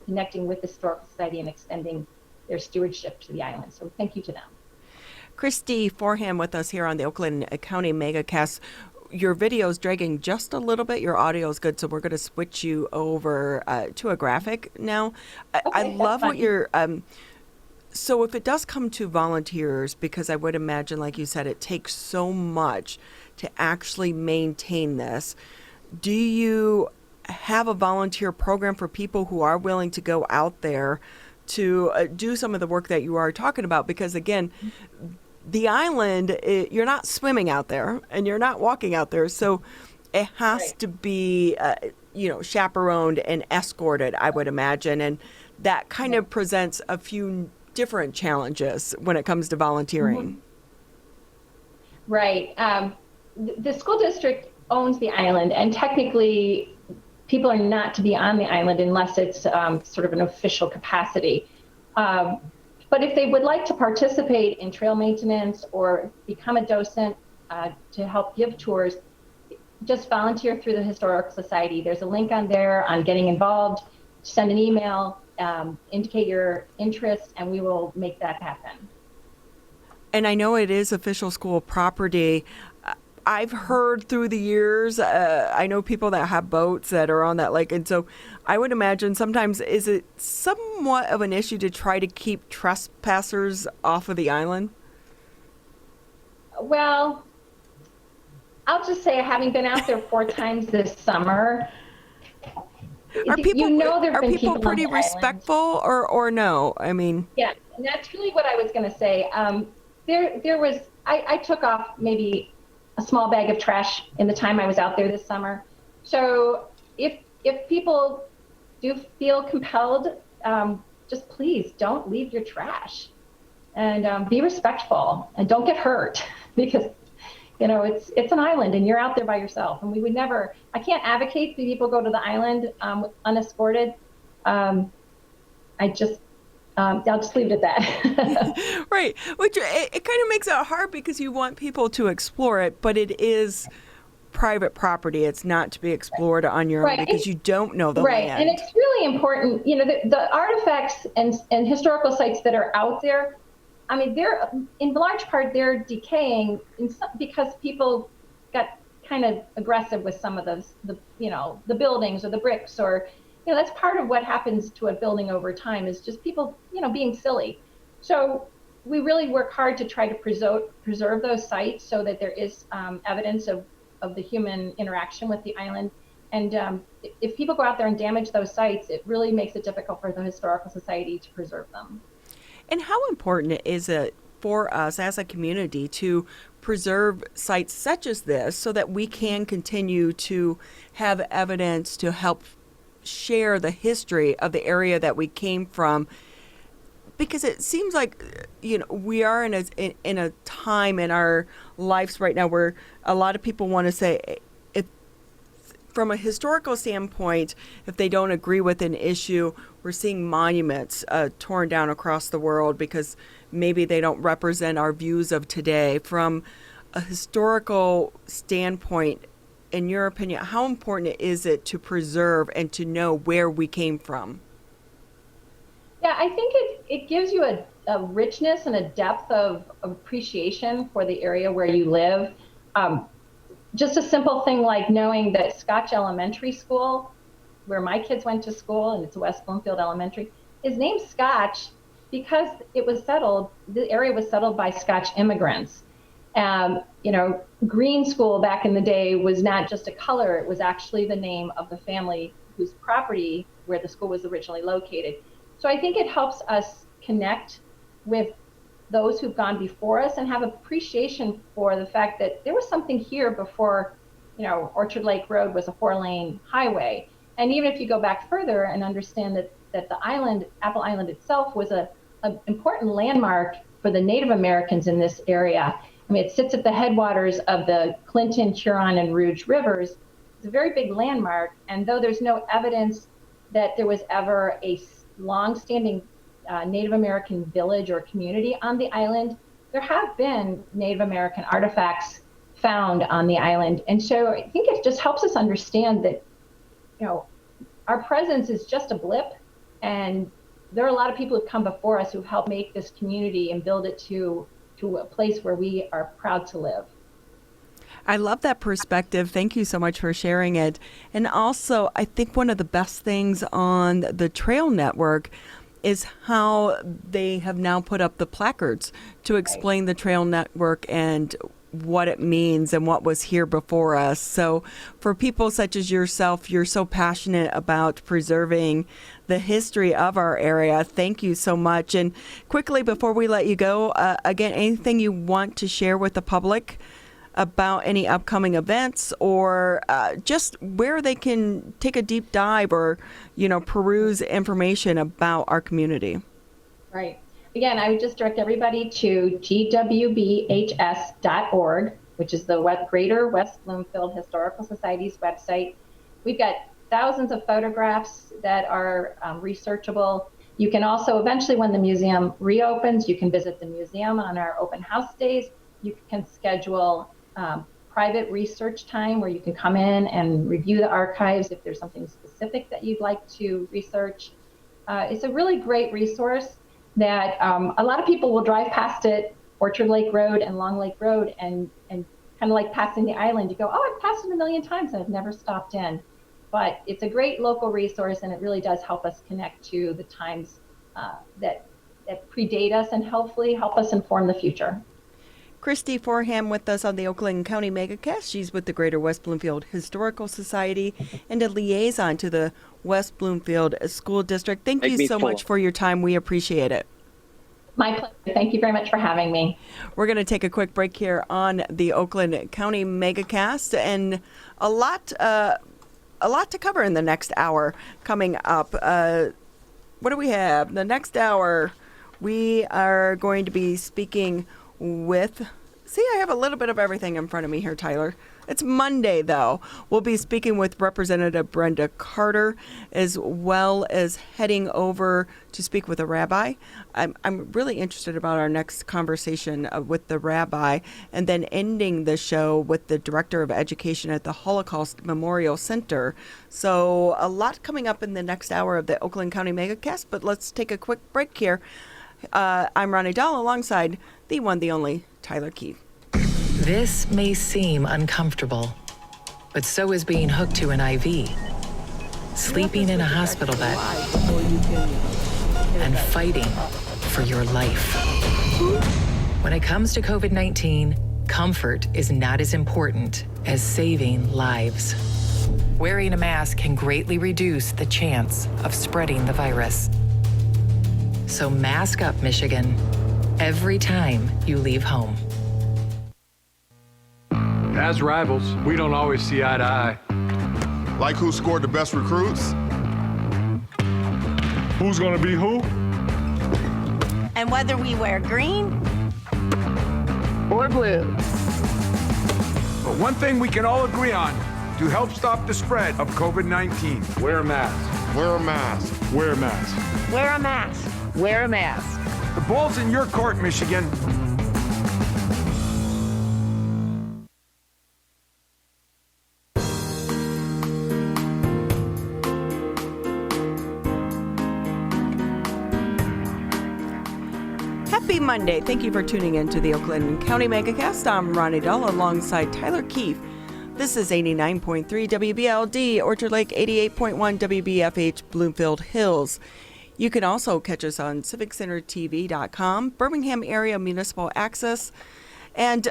connecting with the Historical Society and extending their stewardship to the island. So thank you to them.
Christy Forhan with us here on the Oakland County Megacast. Your video is dragging just a little bit. Your audio is good, so we're going to switch you over to a graphic now. I love what you're... so if it does come to volunteers, because I would imagine, like you said, it takes so much to actually maintain this, do you have a volunteer program for people who are willing to go out there to do some of the work that you are talking about? Because again, the island, you're not swimming out there and you're not walking out there. So it has to be, chaperoned and escorted, I would imagine. And that kind of presents a few different challenges when it comes to volunteering.
Right. The school district owns the island, and technically people are not to be on the island unless it's sort of an official capacity. But if they would like to participate in trail maintenance or become a docent to help give tours, just volunteer through the Historical Society. There's a link on there on getting involved. Send an email, indicate your interest, and we will make that happen.
And I know it is official school property. I've heard through the years, I know people that have boats that are on that lake. And so I would imagine sometimes, is it somewhat of an issue to try to keep trespassers off of the island?
Well, I'll just say, having been out there 4 times this summer,
are people
people
pretty respectful or no? I mean,
yeah, and that's really what I was going to say. There was, I took off maybe a small bag of trash in the time I was out there this summer. So if people do feel compelled, just please don't leave your trash, and be respectful and don't get hurt, because it's an island and you're out there by yourself. And we would never, I can't advocate that people go to the island unescorted. I'll just leave it at that.
Right. Which it kind of makes it hard, because you want people to explore it, but it is private property. It's not to be explored on your own, because you don't know the land.
And it's really important, the artifacts and historical sites that are out there, I mean, they're in large part, they're decaying because people got kind of aggressive with some of the buildings or the bricks, or that's part of what happens to a building over time, is just people, being silly. So we really work hard to try to preserve those sites so that there is evidence of the human interaction with the island. And if people go out there and damage those sites, it really makes it difficult for the Historical Society to preserve them.
And how important is it for us as a community to preserve sites such as this so that we can continue to have evidence to help share the history of the area that we came from? Because it seems like, we are in a time in our lives right now where a lot of people want to say, if from a historical standpoint, if they don't agree with an issue, we're seeing monuments torn down across the world because maybe they don't represent our views of today. From a historical standpoint, in your opinion, how important is it to preserve and to know where we came from?
Yeah, I think it gives you a richness and a depth of appreciation for the area where you live. Just a simple thing like knowing that Scotch Elementary School, where my kids went to school, and it's West Bloomfield Elementary, is named Scotch because the area was settled by Scotch immigrants. Green School back in the day was not just a color, it was actually the name of the family whose property where the school was originally located. So I think it helps us connect with those who've gone before us and have appreciation for the fact that there was something here before, Orchard Lake Road was a 4-lane highway. And even if you go back further and understand that the island, Apple Island itself, was an important landmark for the Native Americans in this area. I mean, it sits at the headwaters of the Clinton, Huron, and Rouge rivers. It's a very big landmark. And though there's no evidence that there was ever a long-standing Native American village or community on the island, there have been Native American artifacts found on the island. And so I think it just helps us understand that, our presence is just a blip, and there are a lot of people who've come before us who've helped make this community and build it to a place where we are proud to live.
I love that perspective. Thank you so much for sharing it. And also, I think one of the best things on the Trail Network is how they have now put up the placards to explain the Trail Network and what it means and what was here before us. So for people such as yourself, you're so passionate about preserving the history of our area. Thank you so much. And quickly, before we let you go, again, anything you want to share with the public about any upcoming events, or just where they can take a deep dive or, peruse information about our community?
Right. Again, I would just direct everybody to gwbhs.org, which is the Greater West Bloomfield Historical Society's website. We've got thousands of photographs that are researchable. You can also, eventually when the museum reopens, you can visit the museum on our open house days. You can schedule private research time where you can come in and review the archives if there's something specific that you'd like to research. It's a really great resource that a lot of people will drive past it, Orchard Lake Road and Long Lake Road, and kind of like passing the island. You go, oh, I've passed it a million times and I've never stopped in. But it's a great local resource, and it really does help us connect to the times that predate us and hopefully help us inform the future.
Christy Forhan with us on the Oakland County Megacast. She's with the Greater West Bloomfield Historical Society and a liaison to the West Bloomfield School District. Thank you so much for your time. We appreciate it.
My pleasure. Thank you very much for having me.
We're going to take a quick break here on the Oakland County Megacast, and a lot to cover in the next hour coming up. What do we have? The next hour, we are going to be speaking with, I have a little bit of everything in front of me here, Tyler. It's Monday, though. We'll be speaking with Representative Brenda Carter, as well as heading over to speak with a rabbi. I'm really interested about our next conversation with the rabbi, and then ending the show with the Director of Education at the Holocaust Memorial Center. So a lot coming up in the next hour of the Oakland County Megacast, but let's take a quick break here. I'm Ronnie Dahl alongside the one, the only Tyler Keefe.
This may seem uncomfortable, but so is being hooked to an IV. sleeping in a hospital bed, and fighting for your life. When it comes to COVID-19, comfort is not as important as saving lives. Wearing a mask can greatly reduce the chance of spreading the virus. So mask up, Michigan, every time you leave home.
As rivals, we don't always see eye to eye.
Like who scored the best recruits?
Who's gonna be who?
And whether we wear green
or blue.
But one thing we can all agree on to help stop the spread of COVID-19. Wear a mask.
Wear a mask.
Wear a mask.
wear a mask.
Wear a mask.
The ball's in your court, Michigan.
Happy Monday. Thank you for tuning in to the Oakland County Megacast. I'm Ronnie Dull alongside Tyler Keefe. This is 89.3 WBLD, Orchard Lake 88.1 WBFH, Bloomfield Hills. You can also catch us on civiccentertv.com, Birmingham Area Municipal Access. And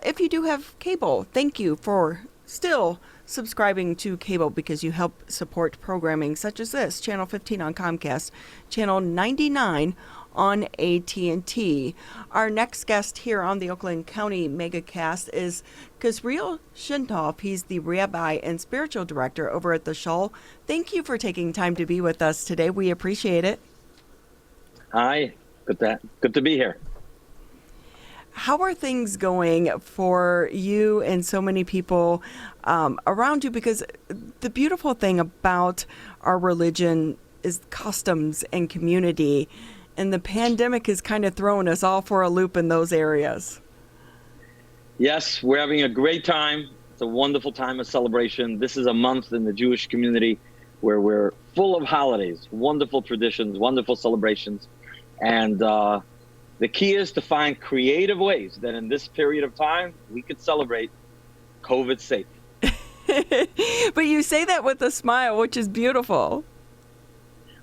if you do have cable, thank you for still subscribing to cable because you help support programming such as this, Channel 15 on Comcast, Channel 99 on AT&T. Our next guest here on the Oakland County Megacast is Kasriel Shemtov. He's the Rabbi and Spiritual Director over at The Shul. Thank you for taking time to be with us today. We appreciate it.
Hi, good to be here.
How are things going for you and so many people around you? Because the beautiful thing about our religion is customs and community. And the pandemic has kind of thrown us all for a loop in those areas.
Yes, we're having a great time. It's a wonderful time of celebration. This is a month in the Jewish community where we're full of holidays, wonderful traditions, wonderful celebrations. And the key is to find creative ways that in this period of time, we could celebrate COVID safe.
But you say that with a smile, which is beautiful.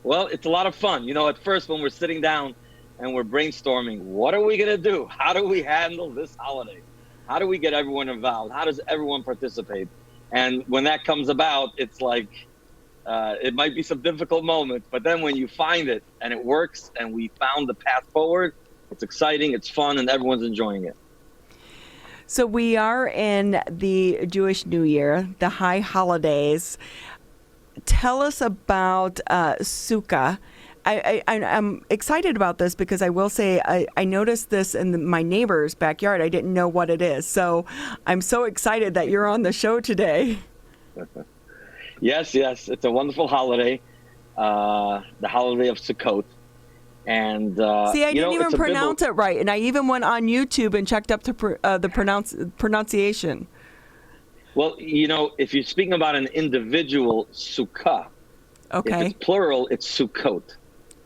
Well, it's a lot of fun. You know, at first when we're sitting down and we're brainstorming, what are we going to do? How do we handle this holiday? How do we get everyone involved? How does everyone participate? And when that comes about, it's like, it might be some difficult moments, but then when you find it and it works and we found the path forward, it's exciting, it's fun, and everyone's enjoying it.
So we are in the Jewish New Year, the high holidays. Tell us about Sukkah. I'm excited about this because I will say I noticed this in my neighbor's backyard. I didn't know what it is. So I'm so excited that you're on the show today.
Yes. It's a wonderful holiday, the holiday of Sukkot. And
see, I didn't even pronounce it right. And I even went on YouTube and checked up the pronunciation.
Well, you know, if you're speaking about an individual sukkah,
okay,
if it's plural, it's sukkot.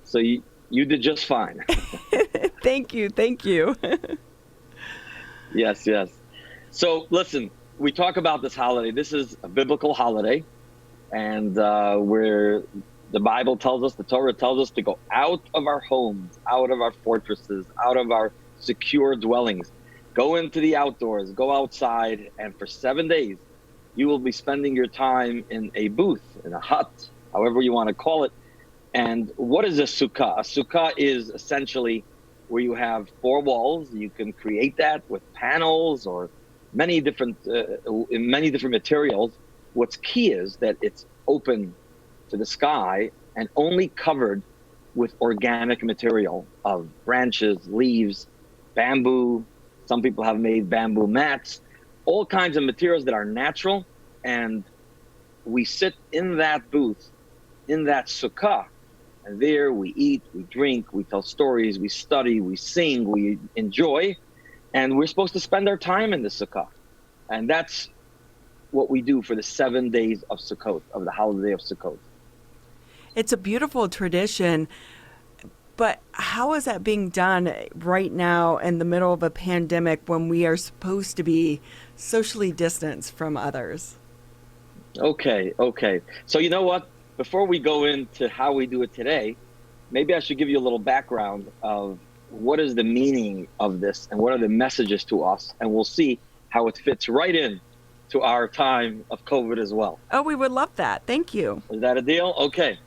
So you did just fine.
Thank you.
Yes. So listen, we talk about this holiday. This is a biblical holiday, and where the Bible tells us, the Torah tells us to go out of our homes, out of our fortresses, out of our secure dwellings. Go into the outdoors, go outside, and for 7 days, you will be spending your time in a booth, in a hut, however you want to call it. And what is a sukkah? A sukkah is essentially where you have 4 walls. You can create that with panels or many different materials. What's key is that it's open to the sky and only covered with organic material of branches, leaves, bamboo. Some people have made bamboo mats, all kinds of materials that are natural. And we sit in that booth, in that sukkah, and there we eat, we drink, we tell stories, we study, we sing, we enjoy, and we're supposed to spend our time in the sukkah. And that's what we do for the 7 days of Sukkot, of the holiday of Sukkot.
It's a beautiful tradition. But how is that being done right now in the middle of a pandemic when we are supposed to be socially distanced from others?
Okay. So you know what? Before we go into how we do it today, maybe I should give you a little background of what is the meaning of this and what are the messages to us, and we'll see how it fits right in to our time of COVID as well.
Oh, we would love that. Thank you.
Is that a deal? Okay.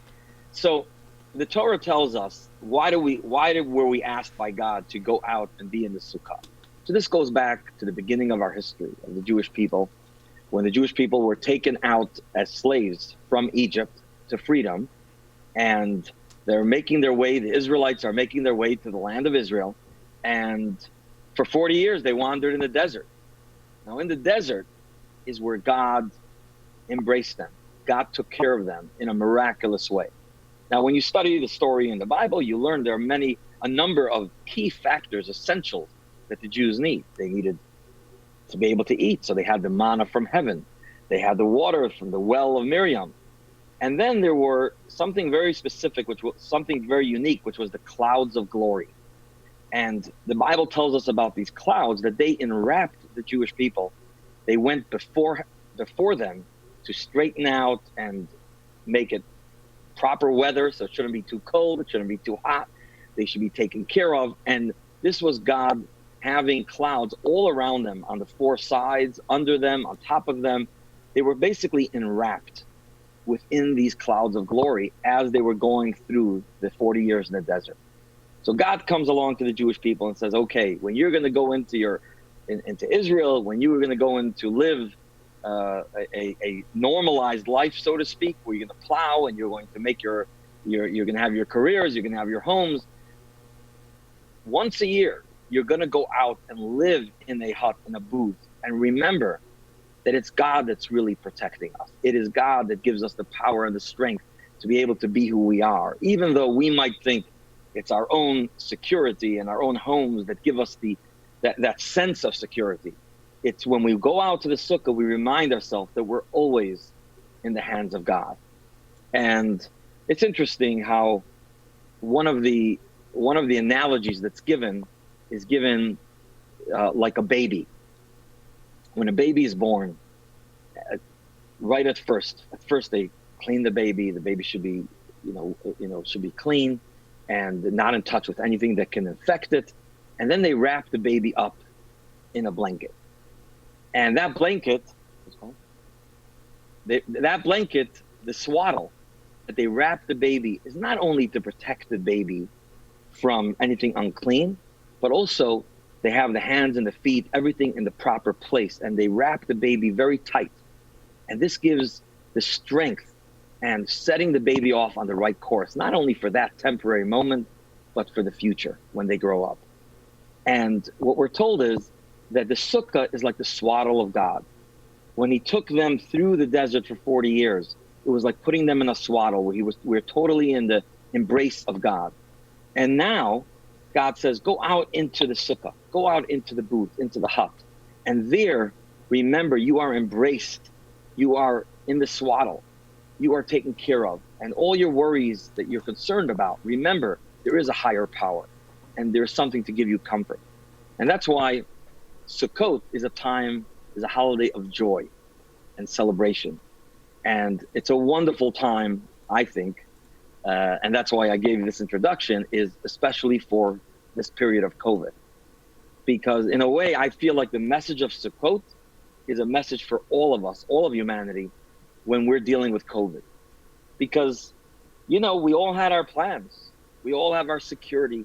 So the Torah tells us, why were we asked by God to go out and be in the Sukkah? So this goes back to the beginning of our history of the Jewish people, when the Jewish people were taken out as slaves from Egypt to freedom, and they're making their way, the Israelites are making their way to the land of Israel, and for 40 years they wandered in the desert. Now in the desert is where God embraced them. God took care of them in a miraculous way. Now when you study the story in the Bible, you learn there are a number of key factors, essentials that the Jews need. They needed to be able to eat, so they had the manna from heaven. They had the water from the well of Miriam. And then there were something very specific, which was something very unique, which was the clouds of glory. And the Bible tells us about these clouds, that they enwrapped the Jewish people. They went before them to straighten out and make it proper weather, so it shouldn't be too cold, it shouldn't be too hot. They should be taken care of. And this was God having clouds all around them, on the four sides, under them, on top of them. They were basically enwrapped within these clouds of glory as they were going through the 40 years in the desert. So God comes along to the Jewish people and says, okay, when you're going to go into Israel, when you were going to go in to live a normalized life, so to speak, where you're going to plow and you're going to make you're going to have your careers, you're going to have your homes. Once a year, you're going to go out and live in a hut, in a booth, and remember that it's God that's really protecting us. It is God that gives us the power and the strength to be able to be who we are, even though we might think it's our own security and our own homes that give us that sense of security. It's when we go out to the Sukkah, we remind ourselves that we're always in the hands of God. And it's interesting how one of the analogies that's given is given like a baby. When a baby is born, right at first they clean the baby. The baby should be, should be clean and not in touch with anything that can infect it. And then they wrap the baby up in a blanket. And that blanket, the swaddle that they wrap the baby, is not only to protect the baby from anything unclean, but also they have the hands and the feet, everything in the proper place, and they wrap the baby very tight. And this gives the strength and setting the baby off on the right course, not only for that temporary moment, but for the future when they grow up. And what we're told is that the Sukkah is like the swaddle of God. When he took them through the desert for 40 years, it was like putting them in a swaddle where we're totally in the embrace of God. And now God says, go out into the Sukkah, go out into the booth, into the hut. And there, remember, you are embraced. You are in the swaddle. You are taken care of. And all your worries that you're concerned about, remember, there is a higher power and there's something to give you comfort. And that's why Sukkot is a holiday of joy and celebration. And it's a wonderful time, I think, and that's why I gave you this introduction, is especially for this period of COVID. Because in a way, I feel like the message of Sukkot is a message for all of us, all of humanity, when we're dealing with COVID. Because, we all had our plans. We all have our security,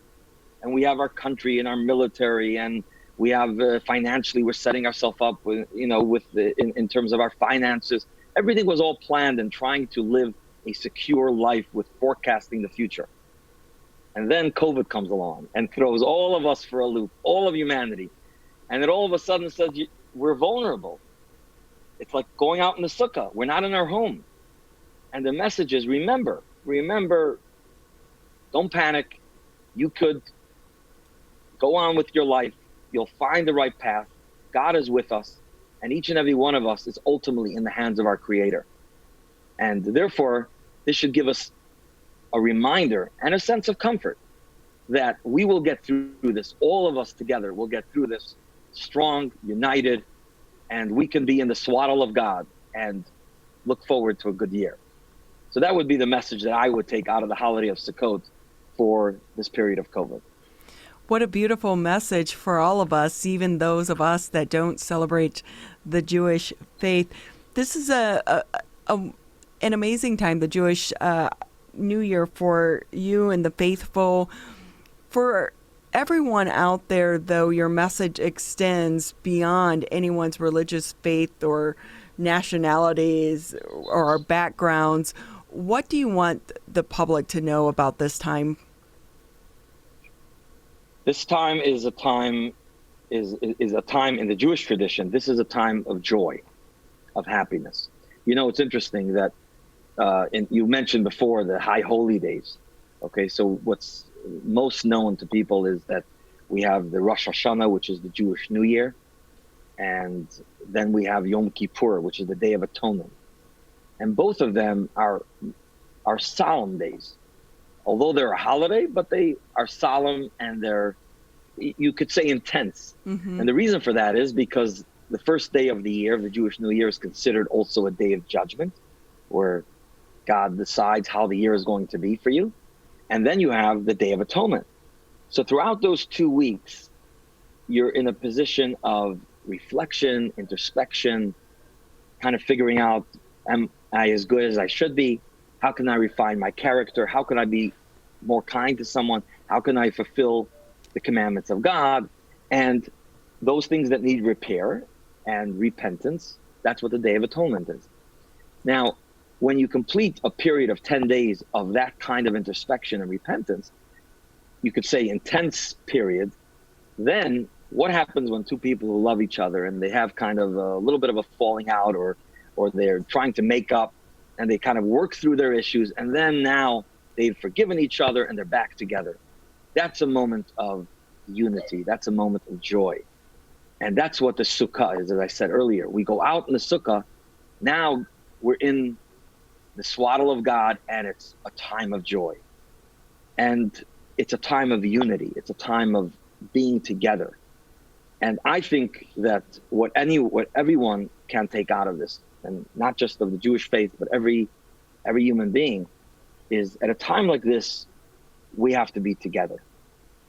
and we have our country and our military, and we have financially, we're setting ourselves up with, in terms of our finances. Everything was all planned and trying to live a secure life with forecasting the future. And then COVID comes along and throws all of us for a loop, all of humanity. And it all of a sudden says, we're vulnerable. It's like going out in the Sukkah. We're not in our home. And the message is, remember, don't panic. You could go on with your life. You'll find the right path. God is with us. And each and every one of us is ultimately in the hands of our Creator. And therefore, this should give us a reminder and a sense of comfort that we will get through this. All of us together will get through this strong, united, and we can be in the swaddle of God. And look forward to a good year. So that would be the message that I would take out of the holiday of Sukkot for this period of COVID.
What a beautiful message for all of us, even those of us that don't celebrate the Jewish faith. This is an amazing time, the Jewish New Year, for you and the faithful. For everyone out there, though, your message extends beyond anyone's religious faith or nationalities or backgrounds. What do you want the public to know about this time?
This time is a time in the Jewish tradition. This is a time of joy, of happiness. You know, it's interesting that you mentioned before the high holy days. Okay, so what's most known to people is that we have the Rosh Hashanah, which is the Jewish New Year, and then we have Yom Kippur, which is the Day of Atonement. And both of them are solemn days. Although they're a holiday, but they are solemn and they're, you could say, intense. Mm-hmm. And the reason for that is because the first day of the year, the Jewish New Year, is considered also a day of judgment, where God decides how the year is going to be for you. And then you have the Day of Atonement. So throughout those 2 weeks, you're in a position of reflection, introspection, kind of figuring out, am I as good as I should be? How can I refine my character? How can I be more kind to someone? How can I fulfill the commandments of God? And those things that need repair and repentance, that's what the Day of Atonement is. Now, when you complete a period of 10 days of that kind of introspection and repentance, you could say intense period, then what happens when two people who love each other and they have kind of a little bit of a falling out, or they're trying to make up, and they kind of work through their issues, and then now they've forgiven each other and they're back together? That's a moment of unity. That's a moment of joy. And that's what the Sukkah is, as I said earlier. We go out in the Sukkah, now we're in the swaddle of God, and it's a time of joy. And it's a time of unity. It's a time of being together. And I think that what everyone can take out of this, and not just of the Jewish faith, but every human being, is at a time like this, we have to be together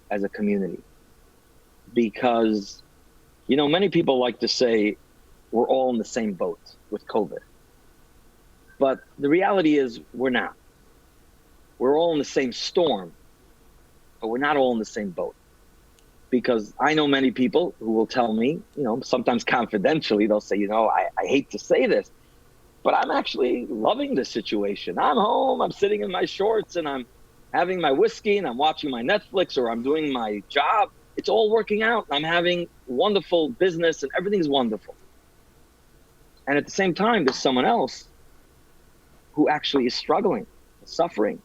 as a community. Because, you know, many people like to say we're all in the same boat with COVID. But the reality is we're not. We're all in the same storm, but we're not all in the same boat. Because I know many people who will tell me, you know, sometimes confidentially, they'll say, you know, I hate to say this, but I'm actually loving the situation. I'm home, I'm sitting in my shorts, and I'm having my whiskey, and I'm watching my Netflix, or I'm doing my job. It's all working out. I'm having wonderful business, and everything's wonderful. And at the same time, there's someone else who actually is struggling, suffering,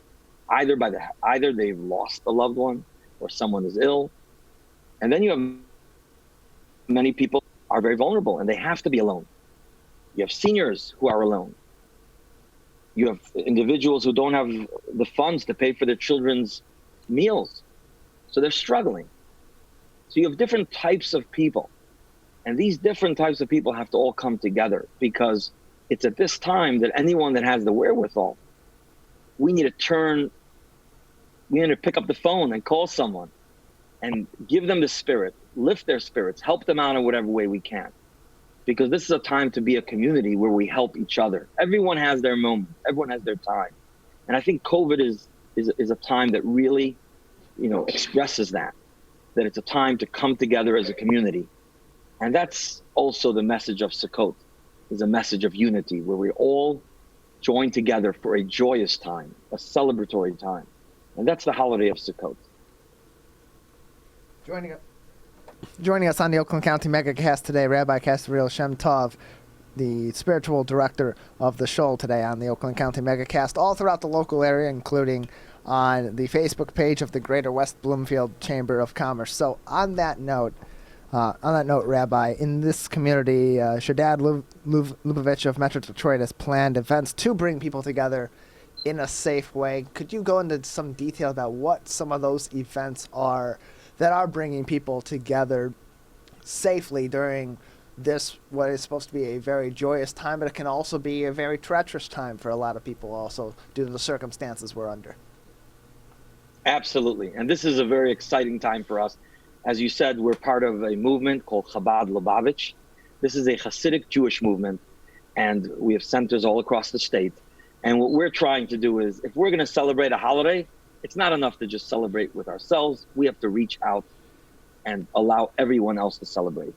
either they've lost a loved one, or someone is ill. And then you have many people are very vulnerable and they have to be alone. You have seniors who are alone. You have individuals who don't have the funds to pay for their children's meals. So they're struggling. So you have different types of people. And these different types of people have to all come together, because it's at this time that anyone that has the wherewithal, we need to pick up the phone and call someone and give them the spirit, lift their spirits, help them out in whatever way we can. Because this is a time to be a community where we help each other. Everyone has their moment, everyone has their time. And I think COVID is a time that really, you know, expresses that it's a time to come together as a community. And that's also the message of Sukkot, is a message of unity, where we all join together for a joyous time, a celebratory time. And that's the holiday of Sukkot.
Joining us on the Oakland County Megacast today, Rabbi Kasriel Shemtov, the spiritual director of The Shul, today on the Oakland County Megacast, all throughout the local area, including on the Facebook page of the Greater West Bloomfield Chamber of Commerce. So on that note, Rabbi, in this community, Shadad Lubavitch of Metro Detroit has planned events to bring people together in a safe way. Could you go into some detail about what some of those events are that are bringing people together safely during what is supposed to be a very joyous time, but it can also be a very treacherous time for a lot of people also due to the circumstances we're under.
Absolutely. And this is a very exciting time for us. As you said, we're part of a movement called Chabad Lubavitch. This is a Hasidic Jewish movement, and we have centers all across the state. And what we're trying to do is, if we're going to celebrate a holiday, it's not enough to just celebrate with ourselves. We have to reach out and allow everyone else to celebrate.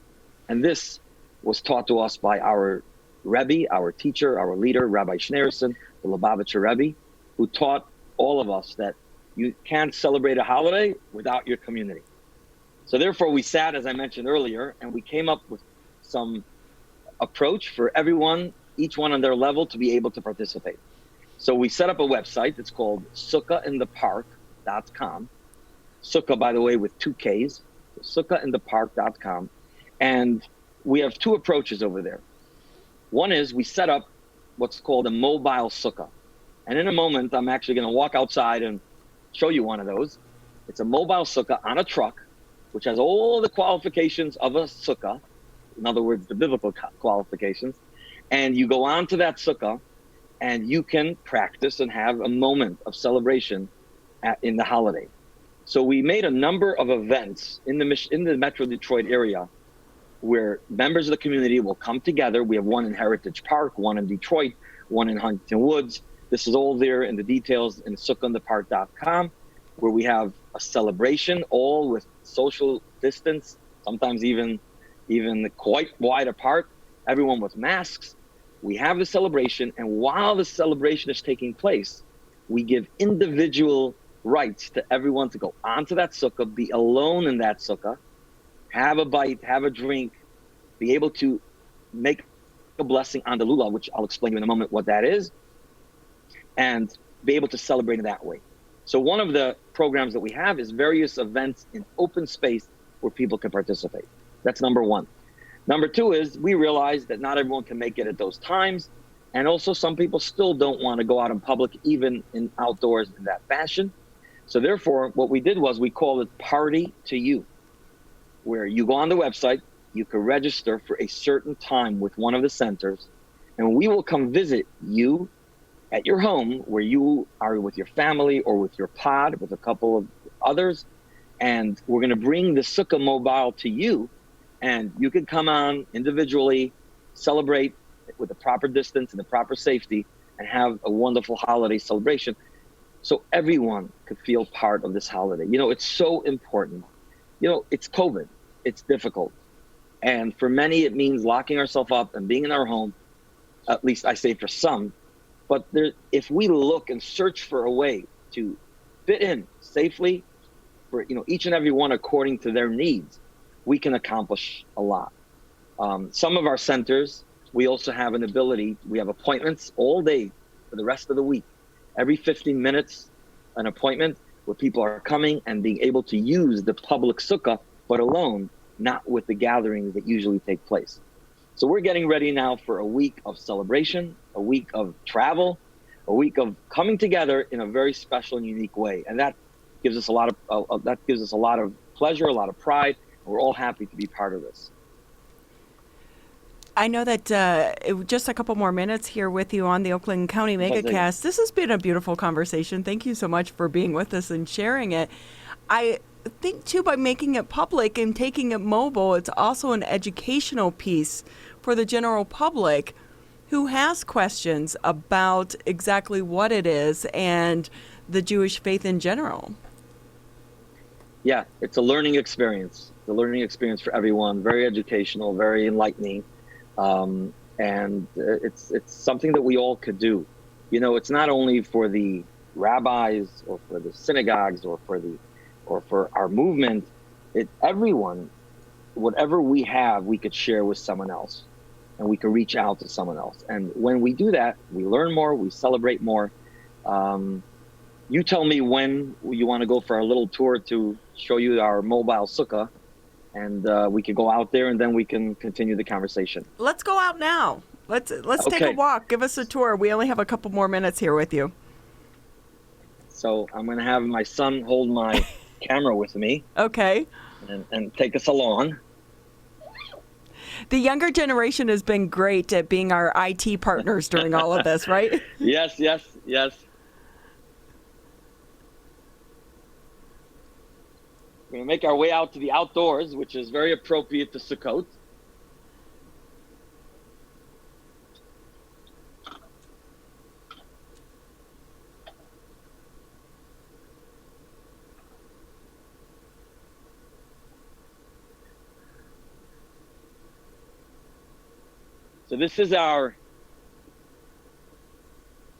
And this was taught to us by our Rebbe, our teacher, our leader, Rabbi Schneerson, the Lubavitcher Rebbe, who taught all of us that you can't celebrate a holiday without your community. So therefore we sat, as I mentioned earlier, and we came up with some approach for everyone, each one on their level, to be able to participate. So we set up a website. It's called sukkahInThePark.com. Sukkah, by the way, with 2 Ks, sukkahInThePark.com. And we have 2 approaches over there. One is we set up what's called a mobile sukkah. And in a moment, I'm actually going to walk outside and show you one of those. It's a mobile sukkah on a truck, which has all the qualifications of a sukkah. In other words, the biblical qualifications. And you go on to that sukkah, and you can practice and have a moment of celebration in the holiday. So we made a number of events in the Metro Detroit area where members of the community will come together. We have one in Heritage Park, one in Detroit, one in Huntington Woods. This is all there in the details in sukkahInThePark.com, where we have a celebration, all with social distance, sometimes even quite wide apart, everyone with masks. We have the celebration, and while the celebration is taking place, we give individual rights to everyone to go onto that sukkah, be alone in that sukkah, have a bite, have a drink, be able to make a blessing on the lulav, which I'll explain to you in a moment what that is, and be able to celebrate in that way. So one of the programs that we have is various events in open space where people can participate. That's number one. Number two is we realize that not everyone can make it at those times. And also some people still don't want to go out in public, even in outdoors in that fashion. So therefore, what we did was we called it Party to You, where you go on the website, you can register for a certain time with one of the centers, and we will come visit you at your home where you are with your family or with your pod, with a couple of others. And we're going to bring the Sukkah mobile to you, and you can come on individually, celebrate with the proper distance and the proper safety, and have a wonderful holiday celebration so everyone could feel part of this holiday. You know, it's so important. You know, it's COVID. It's difficult. And for many, it means locking ourselves up and being in our home, at least I say for some. But if we look and search for a way to fit in safely for each and every one according to their needs, we can accomplish a lot. Some of our centers, we also have an ability, we have appointments all day for the rest of the week. Every 15 minutes, an appointment where people are coming and being able to use the public sukkah, but alone, not with the gatherings that usually take place. So we're getting ready now for a week of celebration, a week of travel, a week of coming together in a very special and unique way. And that gives us a lot of pleasure, a lot of pride. And we're all happy to be part of this.
I know that just a couple more minutes here with you on the Oakland County Megacast. This has been a beautiful conversation. Thank you so much for being with us and sharing it. I think, too, by making it public and taking it mobile, it's also an educational piece for the general public who has questions about exactly what it is and the Jewish faith in general.
Yeah, it's a learning experience. It's a learning experience for everyone, very educational, very enlightening. And it's something that we all could do. You know, it's not only for the rabbis or for the synagogues or for our movement. Everyone, whatever we have, we could share with someone else, and we could reach out to someone else. And when we do that, we learn more, we celebrate more. You tell me when you want to go for our little tour to show you our mobile sukkah. And we could go out there, and then we can continue the conversation.
Let's go out now. Let's take a walk. Give us a tour. We only have a couple more minutes here with you.
So I'm going to have my son hold my camera with me.
Okay.
And take us along.
The younger generation has been great at being our IT partners during all of this, right?
Yes. We're going to make our way out to the outdoors, which is very appropriate to Sukkot. So this is our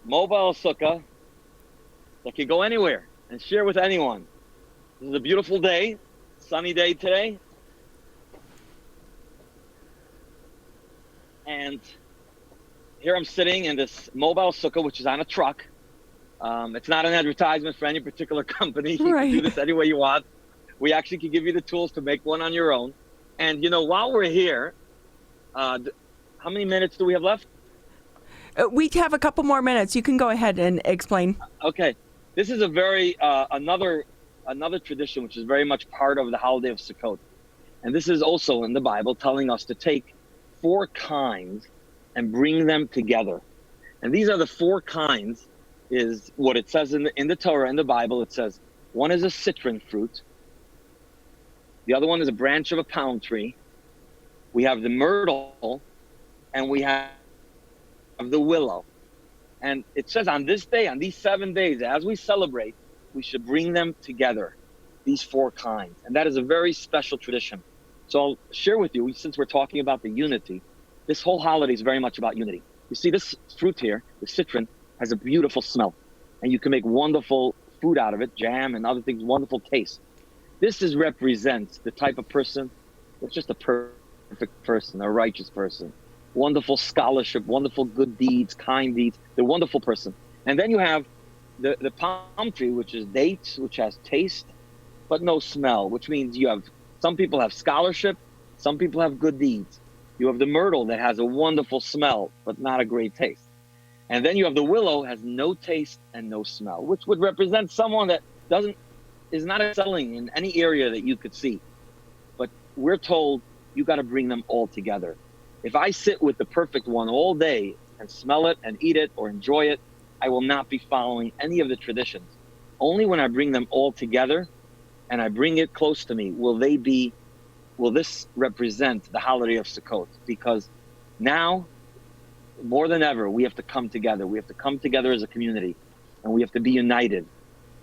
mobile sukkah that can go anywhere and share with anyone. This is a beautiful day, sunny day today. And here I'm sitting in this mobile sukkah, which is on a truck. It's not an advertisement for any particular company. You can do this any way you want. We actually can give you the tools to make one on your own. And, while we're here, how many minutes do we have left?
We have a couple more minutes. You can go ahead and explain.
Okay. This is a very, another tradition, which is very much part of the holiday of Sukkot. And this is also in the Bible telling us to take 4 kinds and bring them together. And these are the 4 kinds, is what it says in the Torah, in the Bible. It says, one is a citron fruit. The other one is a branch of a palm tree. We have the myrtle, and we have the willow. And it says on this day, on these 7 days, as we celebrate, we should bring them together, these 4 kinds. And that is a very special tradition. So I'll share with you, since we're talking about the unity, this whole holiday is very much about unity. You see, this fruit here, the citron, has a beautiful smell. And you can make wonderful food out of it, jam and other things, wonderful taste. This represents the type of person that's just a perfect person, a righteous person. Wonderful scholarship, wonderful good deeds, kind deeds, the wonderful person. And then you have the palm tree, which is dates, which has taste, but no smell, which means some people have scholarship, some people have good deeds. You have the myrtle that has a wonderful smell, but not a great taste. And then you have the willow, has no taste and no smell, which would represent someone that is not excelling in any area that you could see. But we're told you got to bring them all together. If I sit with the perfect one all day and smell it and eat it or enjoy it, I will not be following any of the traditions. Only when I bring them all together and I bring it close to me will this represent the holiday of Sukkot. Because now, more than ever, we have to come together. We have to come together as a community, and we have to be united,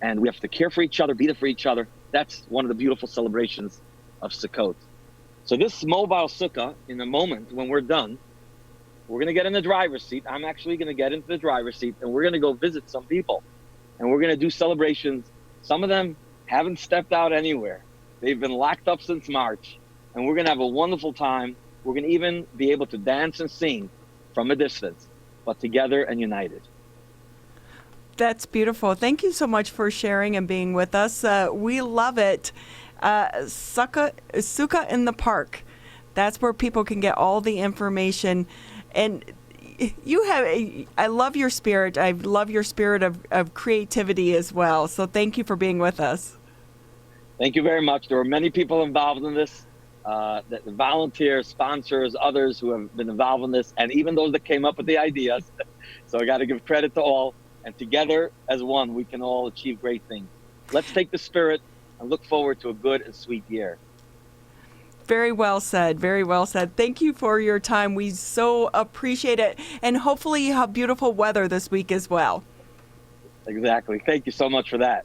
and we have to care for each other, be there for each other. That's one of the beautiful celebrations of Sukkot. So this mobile sukkah, in a moment when we're done, we're going to get in the driver's seat. I'm actually going to get into the driver's seat, and we're going to go visit some people. And we're going to do celebrations. Some of them haven't stepped out anywhere. They've been locked up since March. And we're going to have a wonderful time. We're going to even be able to dance and sing from a distance, but together and united.
That's beautiful. Thank you so much for sharing and being with us. We love it. Sukkah in the park. That's where people can get all the information. And I love your spirit. I love your spirit of creativity as well. So thank you for being with us.
Thank you very much. There were many people involved in this, the volunteers, sponsors, others who have been involved in this, and even those that came up with the ideas. So I got to give credit to all. And together as one, we can all achieve great things. Let's take the spirit and look forward to a good and sweet year.
Very well said. Very well said. Thank you for your time. We so appreciate it. And hopefully you have beautiful weather this week as well.
Exactly. Thank you so much for that.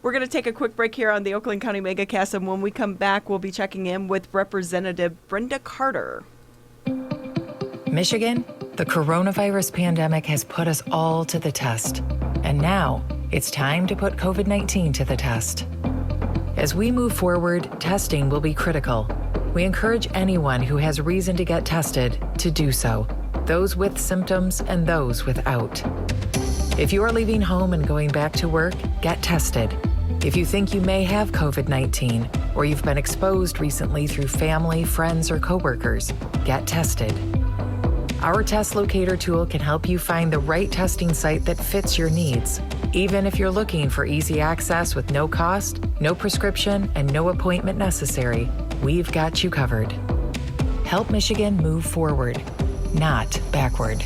We're going to take a quick break here on the Oakland County Megacast. And when we come back, we'll be checking in with Representative Brenda Carter.
Michigan, the coronavirus pandemic has put us all to the test. And now it's time to put COVID-19 to the test. As we move forward, testing will be critical. We encourage anyone who has reason to get tested to do so, those with symptoms and those without. If you are leaving home and going back to work, get tested. If you think you may have COVID-19 or you've been exposed recently through family, friends, or coworkers, get tested. Our test locator tool can help you find the right testing site that fits your needs. Even if you're looking for easy access with no cost, no prescription, and no appointment necessary, we've got you covered. Help Michigan move forward, not backward.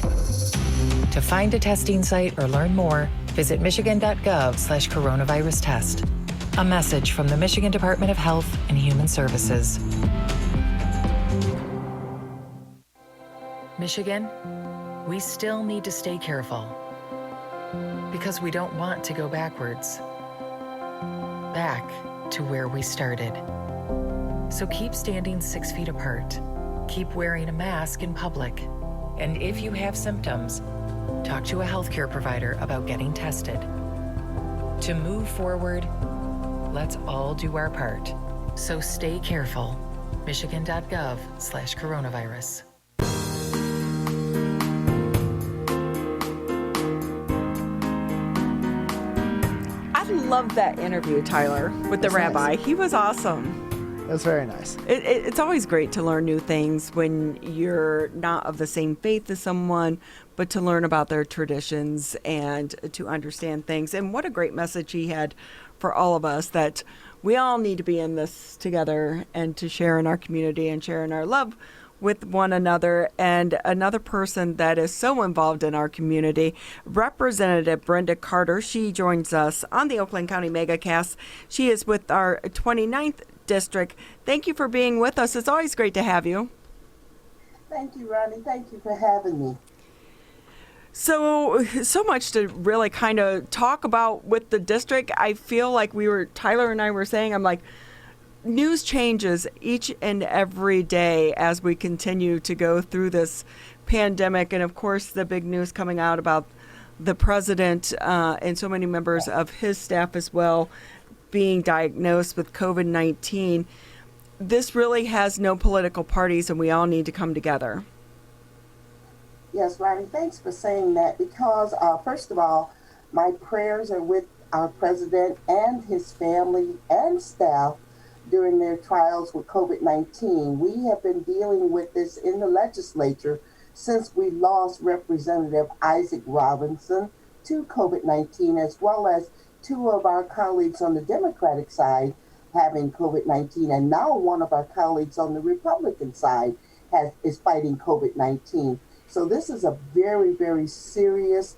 To find a testing site or learn more, visit michigan.gov/coronavirus test. A message from the Michigan Department of Health and Human Services. Michigan, we still need to stay careful because we don't want to go backwards, back to where we started. So keep standing 6 feet apart, keep wearing a mask in public, and if you have symptoms, talk to a healthcare provider about getting tested. To move forward, let's all do our part. So stay careful. Michigan.gov/coronavirus.
I love that interview, Tyler, with the rabbi.
Nice.
He was awesome.
It was very nice.
It's always great to learn new things when you're not of the same faith as someone, but to learn about their traditions and to understand things. And what a great message he had for all of us, that we all need to be in this together and to share in our community and share in our love with one another. And another person that is so involved in our community, Representative Brenda Carter. She joins us on the Oakland County Megacast. She is with our 29th district. Thank you for being with us. It's always great to have you.
Thank you, Ronnie. Thank you for having me.
So much to really kind of talk about with the district. I feel like Tyler and I were saying, I'm like, news changes each and every day as we continue to go through this pandemic. And of course, the big news coming out about the president and so many members of his staff as well being diagnosed with COVID-19. This really has no political parties, and we all need to come together.
Yes, Ronnie, thanks for saying that, because first of all, my prayers are with our president and his family and staff during their trials with COVID-19. We have been dealing with this in the legislature since we lost Representative Isaac Robinson to COVID-19, as well as 2 of our colleagues on the Democratic side having COVID-19, and now one of our colleagues on the Republican side is fighting COVID-19. So this is a very, very serious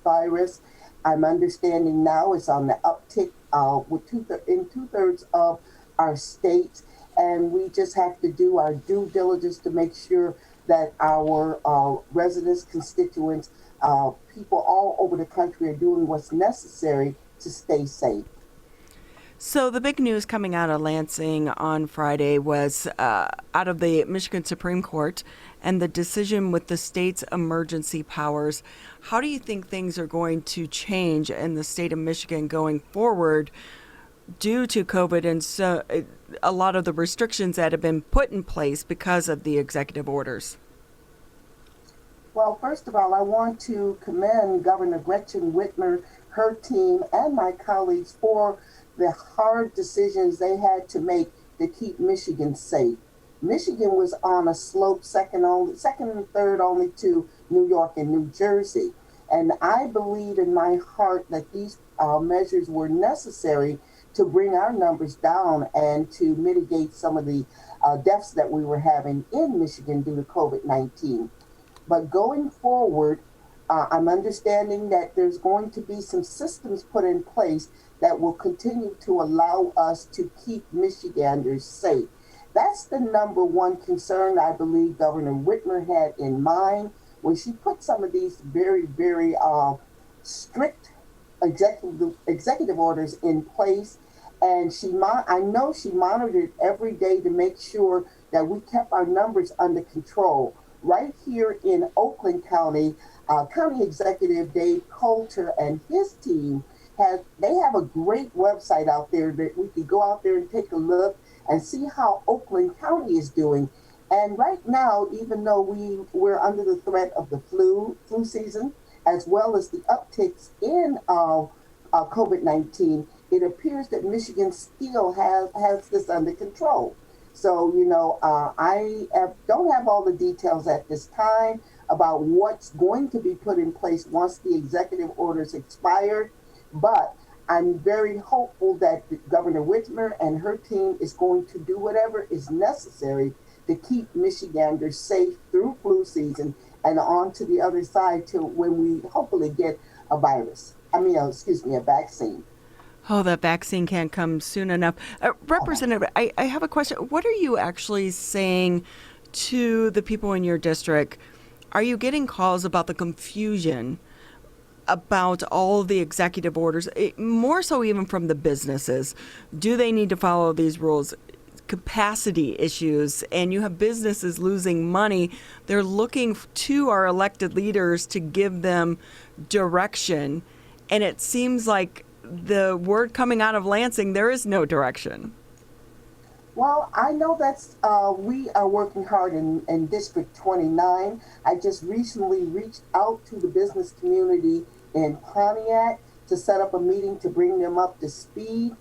virus. I'm understanding now it's on the uptick in 2/3 of our states, and we just have to do our due diligence to make sure that our residents, constituents, people all over the country are doing what's necessary to stay safe.
So the big news coming out of Lansing on Friday was out of the Michigan Supreme Court and the decision with the state's emergency powers. How do you think things are going to change in the state of Michigan going forward due to COVID and so a lot of the restrictions that have been put in place because of the executive orders?
Well, first of all, I want to commend Governor Gretchen Whitmer, her team, and my colleagues for the hard decisions they had to make to keep Michigan safe. Michigan was on a slope second and third only to New York and New Jersey. And I believe in my heart that these measures were necessary to bring our numbers down and to mitigate some of the deaths that we were having in Michigan due to COVID-19. But going forward, I'm understanding that there's going to be some systems put in place that will continue to allow us to keep Michiganders safe. That's the number one concern I believe Governor Whitmer had in mind when she put some of these very, very strict executive orders in place. And I know she monitored every day to make sure that we kept our numbers under control. Right here in Oakland County, County Executive Dave Coulter and his team have a great website out there that we can go out there and take a look and see how Oakland County is doing. And right now, even though we're under the threat of the flu season, as well as the upticks in COVID-19, it appears that Michigan still has this under control. So, I don't have all the details at this time about what's going to be put in place once the executive orders expire, but I'm very hopeful that Governor Whitmer and her team is going to do whatever is necessary to keep Michiganders safe through flu season and on to the other side till when we hopefully get a vaccine.
Oh, that vaccine can't come soon enough. Representative, I have a question. What are you actually saying to the people in your district? Are you getting calls about the confusion about all of the executive orders, more so even from the businesses? Do they need to follow these rules? Capacity issues, and you have businesses losing money. They're looking to our elected leaders to give them direction, and it seems like the word coming out of Lansing, there is no direction.
Well, I know that's we are working hard in District 29. I just recently reached out to the business community in Pontiac to set up a meeting to bring them up to speed.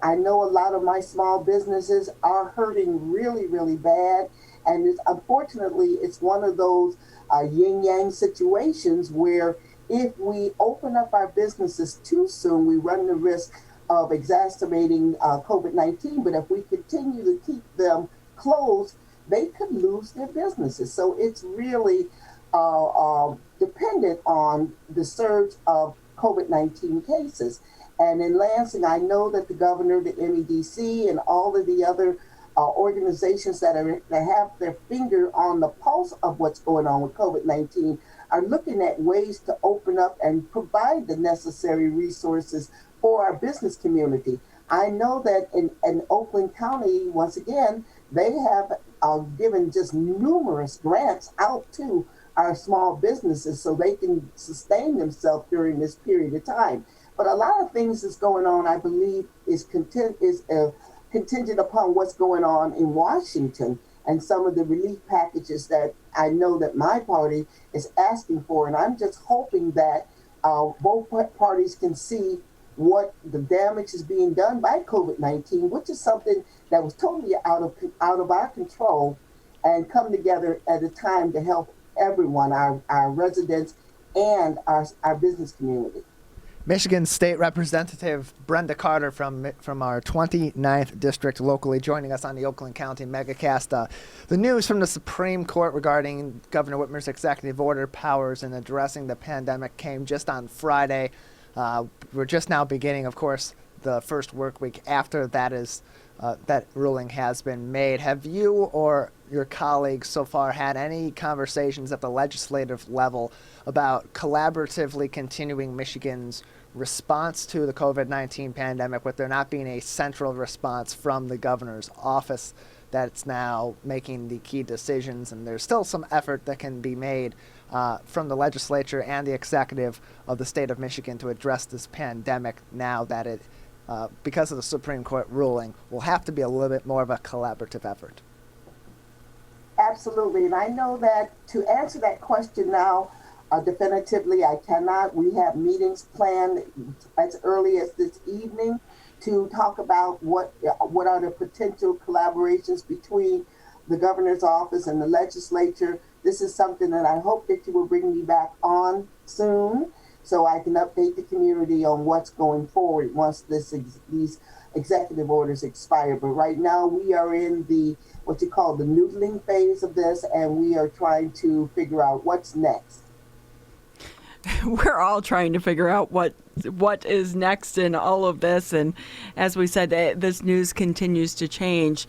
I know a lot of my small businesses are hurting really, really bad. And unfortunately, it's one of those yin-yang situations where if we open up our businesses too soon, we run the risk of exacerbating COVID-19. But if we continue to keep them closed, they could lose their businesses. So it's really dependent on the surge of COVID-19 cases. And in Lansing, I know that the governor, the MEDC, and all of the other organizations that have their finger on the pulse of what's going on with COVID-19 are looking at ways to open up and provide the necessary resources for our business community. I know that in Oakland County, once again, they have given just numerous grants out to our small businesses so they can sustain themselves during this period of time. But a lot of things that's going on, I believe, is contingent upon what's going on in Washington and some of the relief packages that I know that my party is asking for. And I'm just hoping that both parties can see what the damage is being done by COVID-19, which is something that was totally out of our control, and come together at a time to help everyone, our residents and our business community.
Michigan State Representative Brenda Carter from our 29th district locally joining us on the Oakland County Megacast. The news from the Supreme Court regarding Governor Whitmer's executive order powers in addressing the pandemic came just on Friday. We're just now beginning, of course, the first work week after that ruling has been made. Have you or your colleagues so far had any conversations at the legislative level about collaboratively continuing Michigan's response to the COVID-19 pandemic, with there not being a central response from the governor's office that's now making the key decisions? And there's still some effort that can be made from the legislature and the executive of the state of Michigan to address this pandemic now that it, because of the Supreme Court ruling, will have to be a little bit more of a collaborative effort.
Absolutely. And I know that to answer that question now, definitively, I cannot. We have meetings planned as early as this evening to talk about what are the potential collaborations between the governor's office and the legislature. This is something that I hope that you will bring me back on soon so I can update the community on what's going forward once these executive orders expire. But right now we are in what you call the noodling phase of this, and we are trying to figure out what's next.
We're all trying to figure out what is next in all of this. And as we said, this news continues to change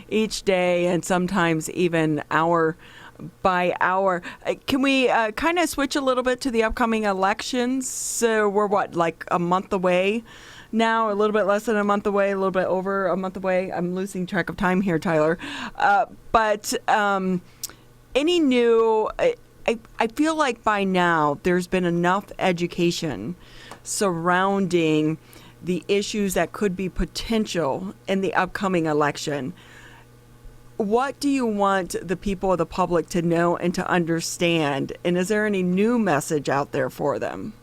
each day and sometimes even hour by hour. Can we kind of switch a little bit to the upcoming elections? So we're like a month away now, a little bit less than a month away, a little bit over a month away. I'm losing track of time here, Tyler. But any new... I feel like by now there's been enough education surrounding the issues that could be potential in the upcoming election. What do you want the people of the public to know and to understand? And is there any new message out there for them?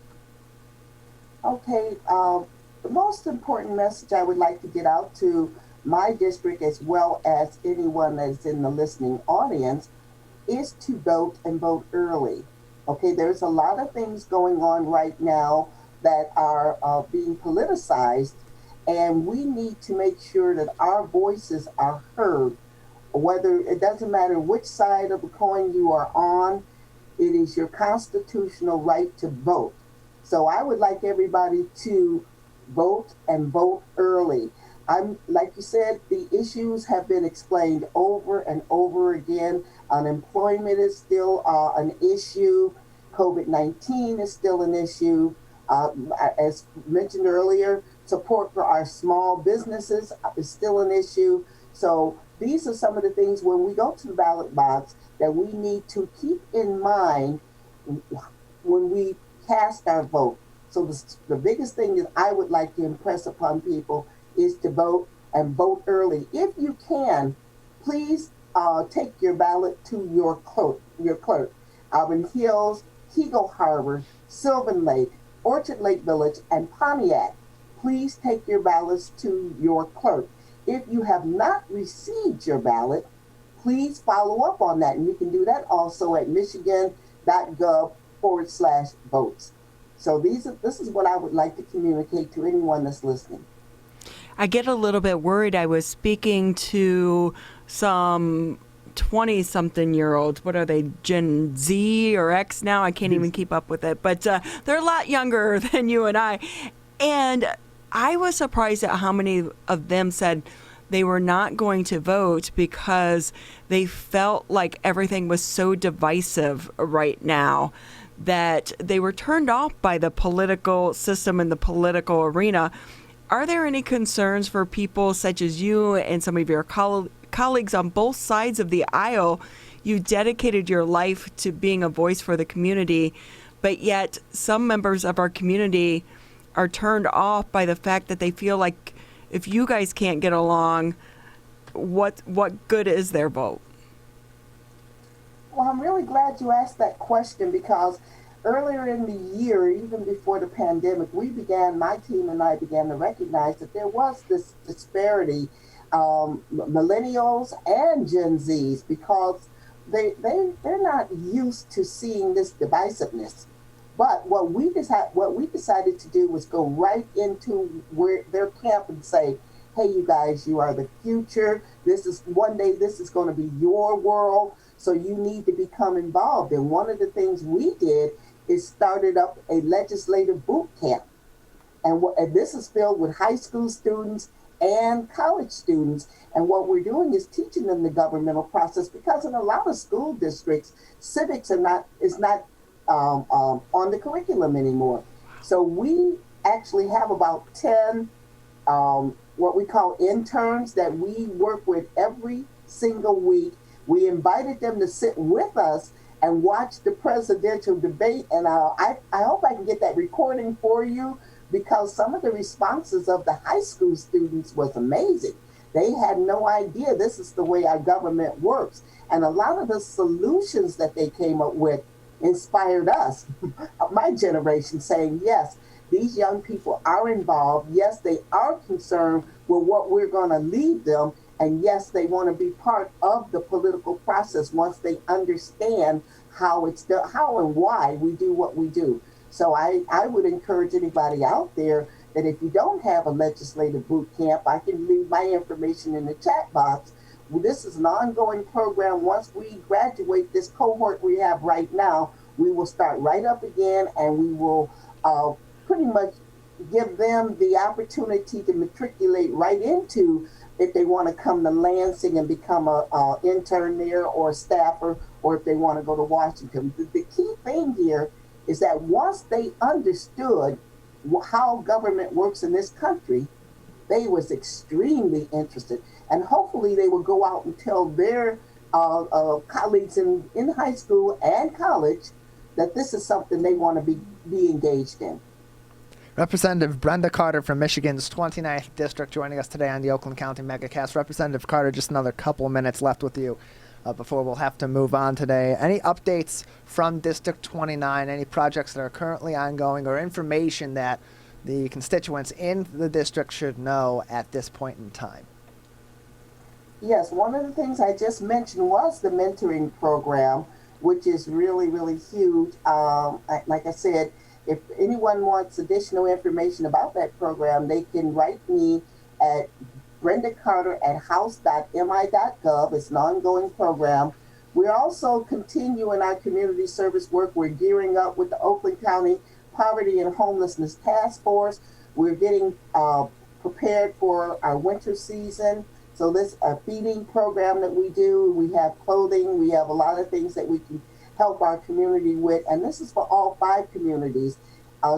Okay, the most important message I would like to get out to my district, as well as anyone that's in the listening audience, is to vote and vote early. Okay, there's a lot of things going on right now that are being politicized, and we need to make sure that our voices are heard whether it doesn't matter which side of the coin you are on, it is your constitutional right to vote. So I would like everybody to vote and vote early. Like you said, the issues have been explained over and over again. Unemployment is still an issue. COVID-19 is still an issue. As mentioned earlier, support for our small businesses is still an issue. So these are some of the things when we go to the ballot box that we need to keep in mind when we cast our vote. So the biggest thing that I would like to impress upon people is to vote and vote early. If you can, please take your ballot to your clerk. Auburn Hills, Kego Harbor, Sylvan Lake, Orchard Lake Village, and Pontiac. Please take your ballots to your clerk. If you have not received your ballot, please follow up on that. And you can do that also at michigan.gov/votes. So this is what I would like to communicate to anyone that's listening.
I get a little bit worried. I was speaking to some 20-something-year-olds. What are they, Gen Z or X now? I can't even keep up with it. But they're a lot younger than you and I. And I was surprised at how many of them said they were not going to vote because they felt like everything was so divisive right now that they were turned off by the political system and the political arena. Are there any concerns for people such as you and some of your colleagues on both sides of the aisle? You dedicated your life to being a voice for the community, but yet some members of our community are turned off by the fact that they feel like if you guys can't get along, what good is their vote?
Well, I'm really glad you asked that question because earlier in the year, even before the pandemic, my team and I began to recognize that there was this disparity, millennials and Gen Zs, because they're not used to seeing this divisiveness. But what we decided to do was go right into their camp and say, hey, you guys, you are the future. One day this is going to be your world. So you need to become involved. And one of the things we did is started up a legislative boot camp. And this is filled with high school students and college students. And what we're doing is teaching them the governmental process, because in a lot of school districts, civics is not on the curriculum anymore. So we actually have about 10 what we call interns that we work with every single week. We invited them to sit with us and watch the presidential debate. And I hope I can get that recording for you, because some of the responses of the high school students was amazing. They had no idea this is the way our government works. And a lot of the solutions that they came up with inspired us, my generation, saying, yes, these young people are involved. Yes, they are concerned with what we're going to leave them. And yes, they want to be part of the political process once they understand how and why we do what we do. So I would encourage anybody out there that if you don't have a legislative boot camp, I can leave my information in the chat box. This is an ongoing program. Once we graduate this cohort we have right now, we will start right up again, and we will pretty much give them the opportunity to matriculate right into, if they want to come to Lansing and become a intern there or a staffer, or if they want to go to Washington. The key thing here is that once they understood how government works in this country, they was extremely interested. And hopefully they will go out and tell their colleagues in high school and college that this is something they want to be engaged in.
Representative Brenda Carter from Michigan's 29th District joining us today on the Oakland County Megacast. Representative Carter, just another couple minutes left with you before we'll have to move on today. Any updates from District 29, any projects that are currently ongoing, or information that the constituents in the district should know at this point in time?
Yes, one of the things I just mentioned was the mentoring program, which is really, really huge. Like I said, if anyone wants additional information about that program, they can write me at Brenda Carter at house.mi.gov. It's an ongoing program. We're also continuing our community service work. We're gearing up with the Oakland County Poverty and Homelessness Task Force. We're getting prepared for our winter season. So this feeding program that we do, we have clothing, we have a lot of things that we can help our community with. And this is for all 5 communities.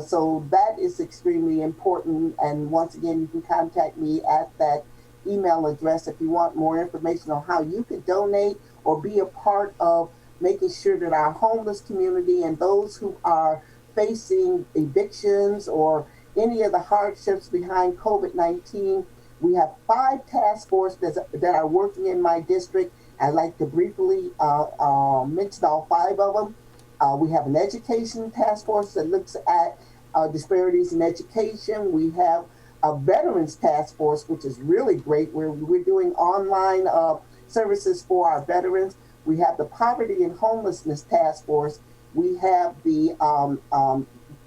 So that is extremely important. And once again, you can contact me at that email address if you want more information on how you could donate or be a part of making sure that our homeless community and those who are facing evictions or any of the hardships behind COVID-19. We have 5 task forces that are working in my district. I'd like to briefly mention all 5 of them. We have an education task force that looks at disparities in education. We have a veterans task force, which is really great, where we're doing online services for our veterans. We have the poverty and homelessness task force. We have the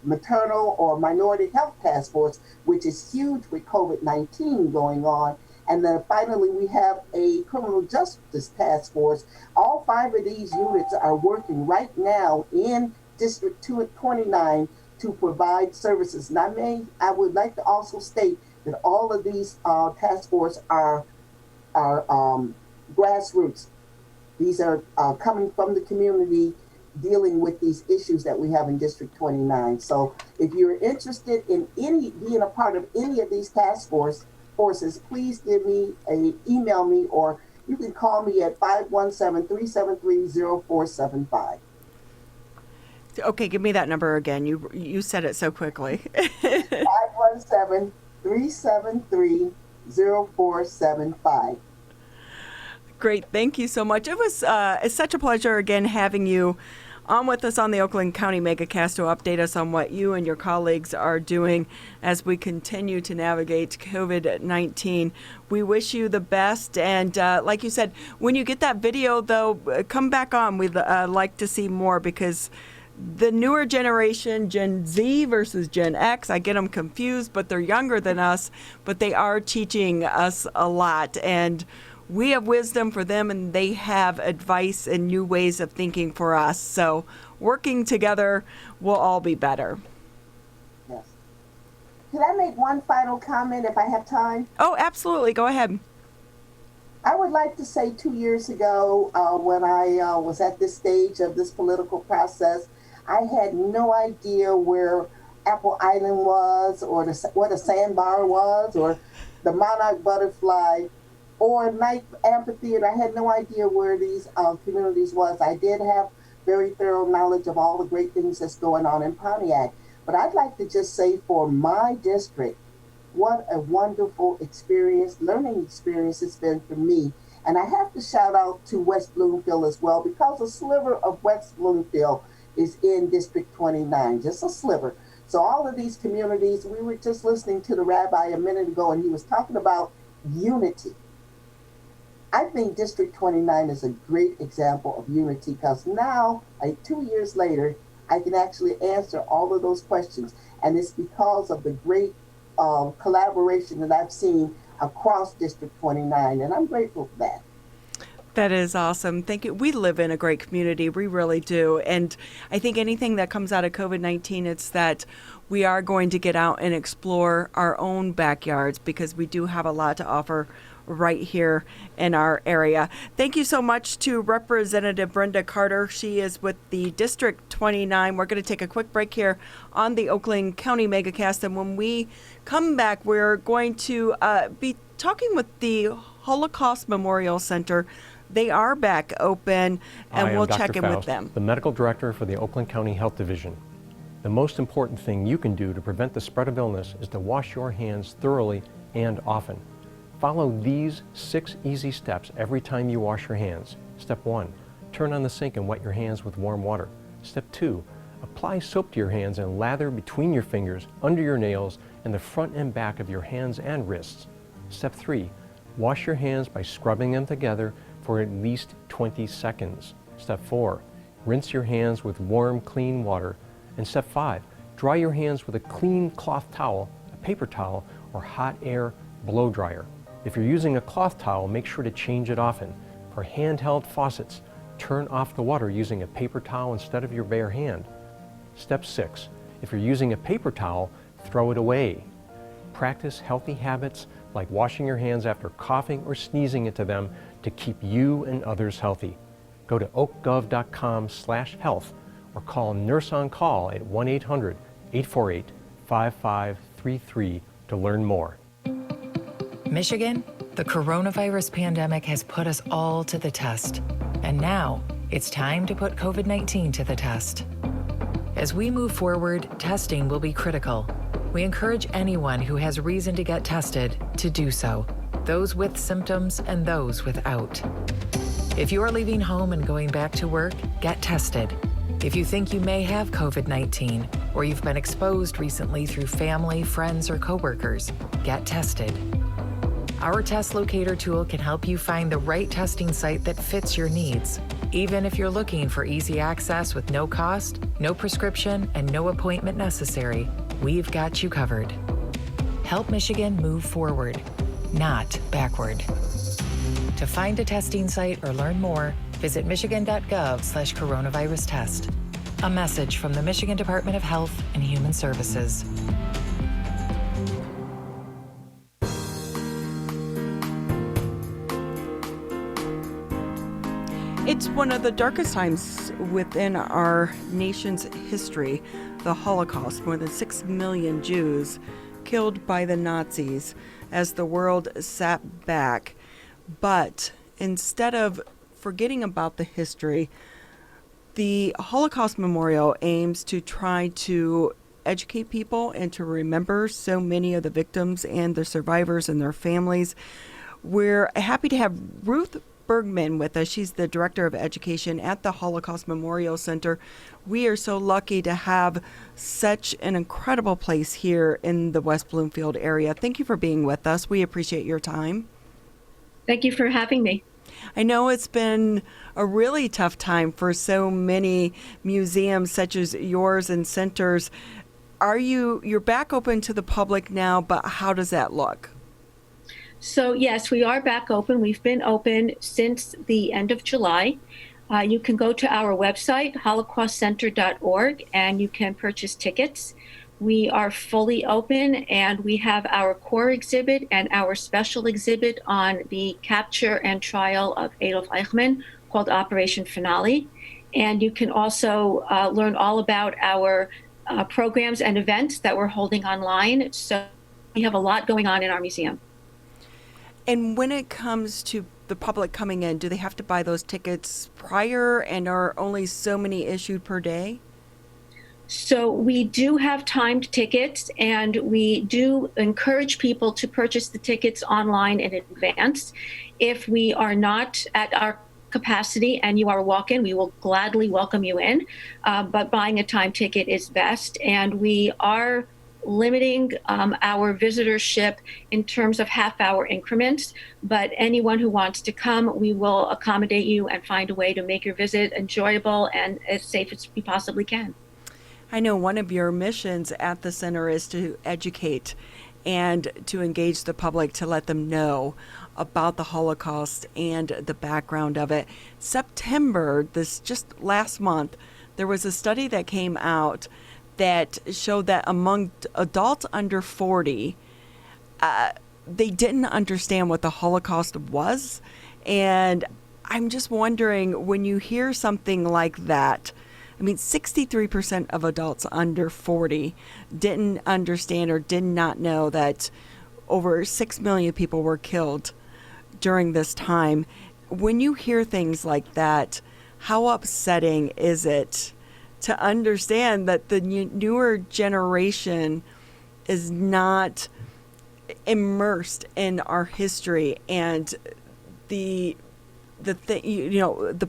maternal or minority health task force, which is huge with COVID-19 going on. And then finally, we have a criminal justice task force. All 5 of these units are working right now in District 229 to provide services. And I would like to also state that all of these task force are grassroots. These are coming from the community, dealing with these issues that we have in District 29. So if you're interested in being a part of any of these task forces, please email me, or you can call me at 517-373-0475.
Okay, give me that number again. You said it so quickly.
517-373-0475.
Great, thank you so much. It's such a pleasure again having you on with us on the Oakland County Megacast to update us on what you and your colleagues are doing as we continue to navigate COVID-19. We wish you the best, and like you said, when you get that video, though, come back on. We'd like to see more, because the newer generation, Gen Z versus Gen X, I get them confused, but they're younger than us, but they are teaching us a lot, and we have wisdom for them, and they have advice and new ways of thinking for us. So working together, we'll all be better.
Yes. Can I make one final comment if I have time?
Oh, absolutely. Go ahead.
I would like to say 2 years ago, when I was at this stage of this political process, I had no idea where Apple Island was, or what a sandbar was, or the monarch butterfly, or Night Amphitheater. I had no idea where these communities was. I did have very thorough knowledge of all the great things that's going on in Pontiac. But I'd like to just say, for my district, what a wonderful experience, learning experience it's been for me. And I have to shout out to West Bloomfield as well, because a sliver of West Bloomfield is in District 29, just a sliver. So all of these communities, we were just listening to the rabbi a minute ago, and he was talking about unity. I think District 29 is a great example of unity, because now, 2 years later, I can actually answer all of those questions. And it's because of the great collaboration that I've seen across District 29, and I'm grateful for that.
That is awesome. Thank you. We live in a great community. We really do. And I think anything that comes out of COVID-19, it's that we are going to get out and explore our own backyards, because we do have a lot to offer right here in our area. Thank you so much to Representative Brenda Carter. She is with the District 29. We're going to take a quick break here on the Oakland County Megacast. And when we come back, we're going to be talking with the Holocaust Memorial Center. They are back open, and we'll check in with them.
The Medical Director for the Oakland County Health Division. The most important thing you can do to prevent the spread of illness is to wash your hands thoroughly and often. Follow these 6 easy steps every time you wash your hands. Step 1, turn on the sink and wet your hands with warm water. Step 2, apply soap to your hands and lather between your fingers, under your nails, and the front and back of your hands and wrists. Step 3, wash your hands by scrubbing them together for at least 20 seconds. Step 4, rinse your hands with warm, clean water. And step 5, dry your hands with a clean cloth towel, a paper towel, or hot air blow dryer. If you're using a cloth towel, make sure to change it often. For handheld faucets, turn off the water using a paper towel instead of your bare hand. Step 6. If you're using a paper towel, throw it away. Practice healthy habits like washing your hands after coughing or sneezing into them to keep you and others healthy. Go to oakgov.com/health or call Nurse on Call at 1-800-848-5533 to learn more.
Michigan, the coronavirus pandemic has put us all to the test. And now it's time to put COVID-19 to the test. As we move forward, testing will be critical. We encourage anyone who has reason to get tested to do so, those with symptoms and those without. If you are leaving home and going back to work, get tested. If you think you may have COVID-19 or you've been exposed recently through family, friends, or coworkers, get tested. Our test locator tool can help you find the right testing site that fits your needs. Even if you're looking for easy access with no cost, no prescription, and no appointment necessary, we've got you covered. Help Michigan move forward, not backward. To find a testing site or learn more, visit michigan.gov/coronavirus test. A message from the Michigan Department of Health and Human Services.
It's one of the darkest times within our nation's history, the Holocaust. More than 6 million Jews killed by the Nazis as the world sat back. But instead of forgetting about the history, the Holocaust Memorial aims to try to educate people and to remember so many of the victims and the survivors and their families. We're happy to have Ruth Bergman with us. She's the Director of Education at the Holocaust Memorial Center. We are so lucky to have such an incredible place here in the West Bloomfield area. Thank you for being with us. We appreciate your time.
Thank you for having me.
I know it's been a really tough time for so many museums such as yours and centers. You're back open to the public now, but how does that look?
So yes, we are back open. We've been open since the end of July. You can go to our website, holocaustcenter.org, and you can purchase tickets. We are fully open, and we have our core exhibit and our special exhibit on the capture and trial of Adolf Eichmann called Operation Finale. And you can also learn all about our programs and events that we're holding online. So we have a lot going on in our museum.
And when it comes to the public coming in, do they have to buy those tickets prior, and are only so many issued per day?
So we do have timed tickets, and we do encourage people to purchase the tickets online in advance. If we are not at our capacity and you are a walk-in, we will gladly welcome you in, but buying a time ticket is best. And we are limiting our visitorship in terms of half-hour increments, but anyone who wants to come, we will accommodate you and find a way to make your visit enjoyable and as safe as we possibly can.
I know one of your missions at the center is to educate and to engage the public, to let them know about the Holocaust and the background of it. September, just last month, there was a study that came out that showed that among adults under 40, they didn't understand what the Holocaust was. And I'm just wondering, when you hear something like that, I mean, 63% of adults under 40 didn't understand or did not know that over 6 million people were killed during this time. When you hear things like that, how upsetting is it to understand that the newer generation is not immersed in our history and the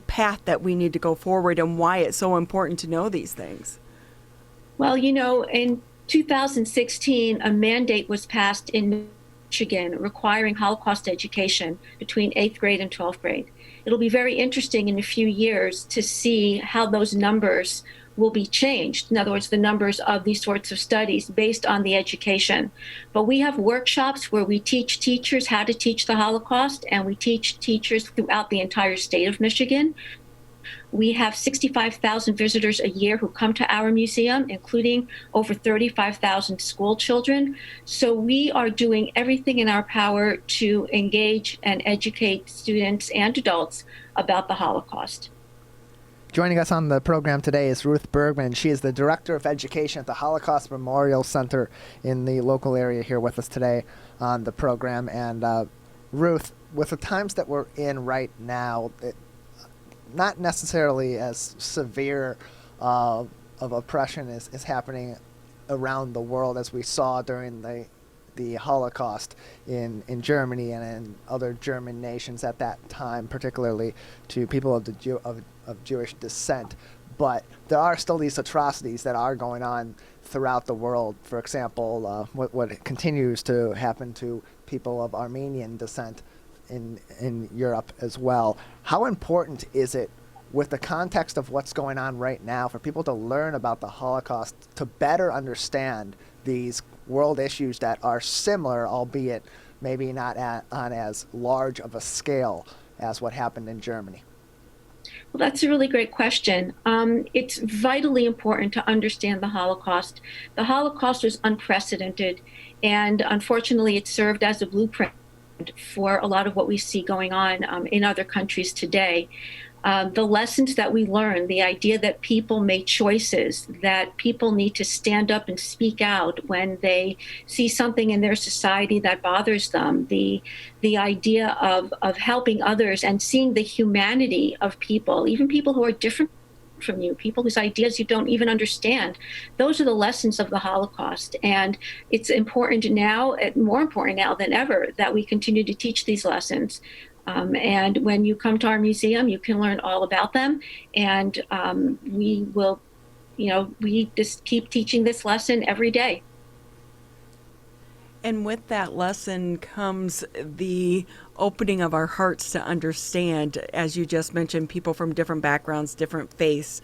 path that we need to go forward, and why it's so important to know these things?
Well, in 2016, a mandate was passed in Michigan requiring Holocaust education between 8th grade and 12th grade. It'll be very interesting in a few years to see how those numbers will be changed. In other words, the numbers of these sorts of studies based on the education. But we have workshops where we teach teachers how to teach the Holocaust, and we teach teachers throughout the entire state of Michigan. We have 65,000 visitors a year who come to our museum, including over 35,000 school children. So we are doing everything in our power to engage and educate students and adults about the Holocaust.
Joining us on the program today is Ruth Bergman. She is the Director of Education at the Holocaust Memorial Center in the local area here with us today on the program. And Ruth, with the times that we're in right now, not necessarily as severe of oppression is happening around the world as we saw during the Holocaust in Germany and in other German nations at that time, particularly to people of Jewish descent. But there are still these atrocities that are going on throughout the world. For example, what continues to happen to people of Armenian descent in Europe as well. How important is it, with the context of what's going on right now, for people to learn about the Holocaust, to better understand these world issues that are similar, albeit maybe not on as large of a scale as what happened in Germany?
Well, that's a really great question. It's vitally important to understand the Holocaust. The Holocaust was unprecedented, and unfortunately it served as a blueprint for a lot of what we see going on in other countries today. The lessons that we learn, the idea that people make choices, that people need to stand up and speak out when they see something in their society that bothers them, the idea of helping others and seeing the humanity of people, even people who are different from you, people whose ideas you don't even understand. Those are the lessons of the Holocaust. And it's important now, more important now than ever, that we continue to teach these lessons. And when you come to our museum, you can learn all about them. And we will, we just keep teaching this lesson every day.
And with that lesson comes the opening of our hearts to understand, as you just mentioned, people from different backgrounds, different faiths,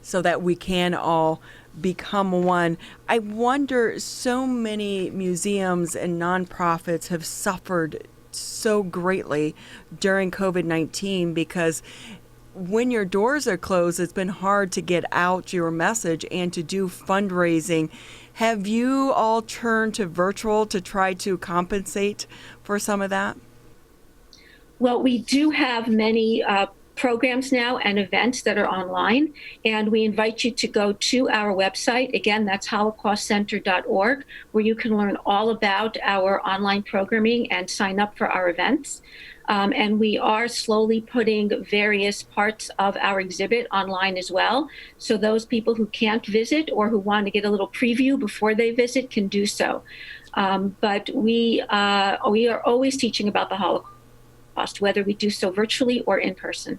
so that we can all become one. I wonder, so many museums and nonprofits have suffered so greatly during COVID-19 because when your doors are closed, it's been hard to get out your message and to do fundraising. Have you all turned to virtual to try to compensate for some of that?
Well, we do have many programs now and events that are online, and we invite you to go to our website. Again, that's holocaustcenter.org, where you can learn all about our online programming and sign up for our events. And we are slowly putting various parts of our exhibit online as well. So those people who can't visit or who want to get a little preview before they visit can do so. But we are always teaching about the Holocaust, whether we do so virtually or in person.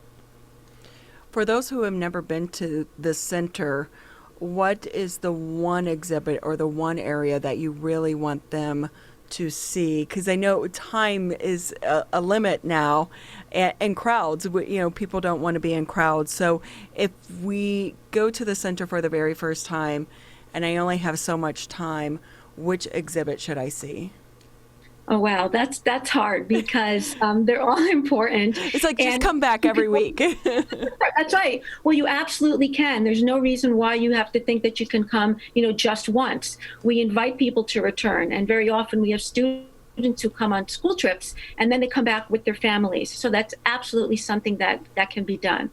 For those who have never been to the center, what is the one exhibit or the one area that you really want them to see? Because I know time is a limit now, and crowds, people don't want to be in crowds. So if we go to the center for the very first time and I only have so much time, which exhibit should I see?
Oh, wow. That's hard because they're all important.
It's like, just come back every week.
That's right. Well, you absolutely can. There's no reason why you have to think that you can come, just once. We invite people to return. And very often we have students who come on school trips and then they come back with their families. So that's absolutely something that can be done.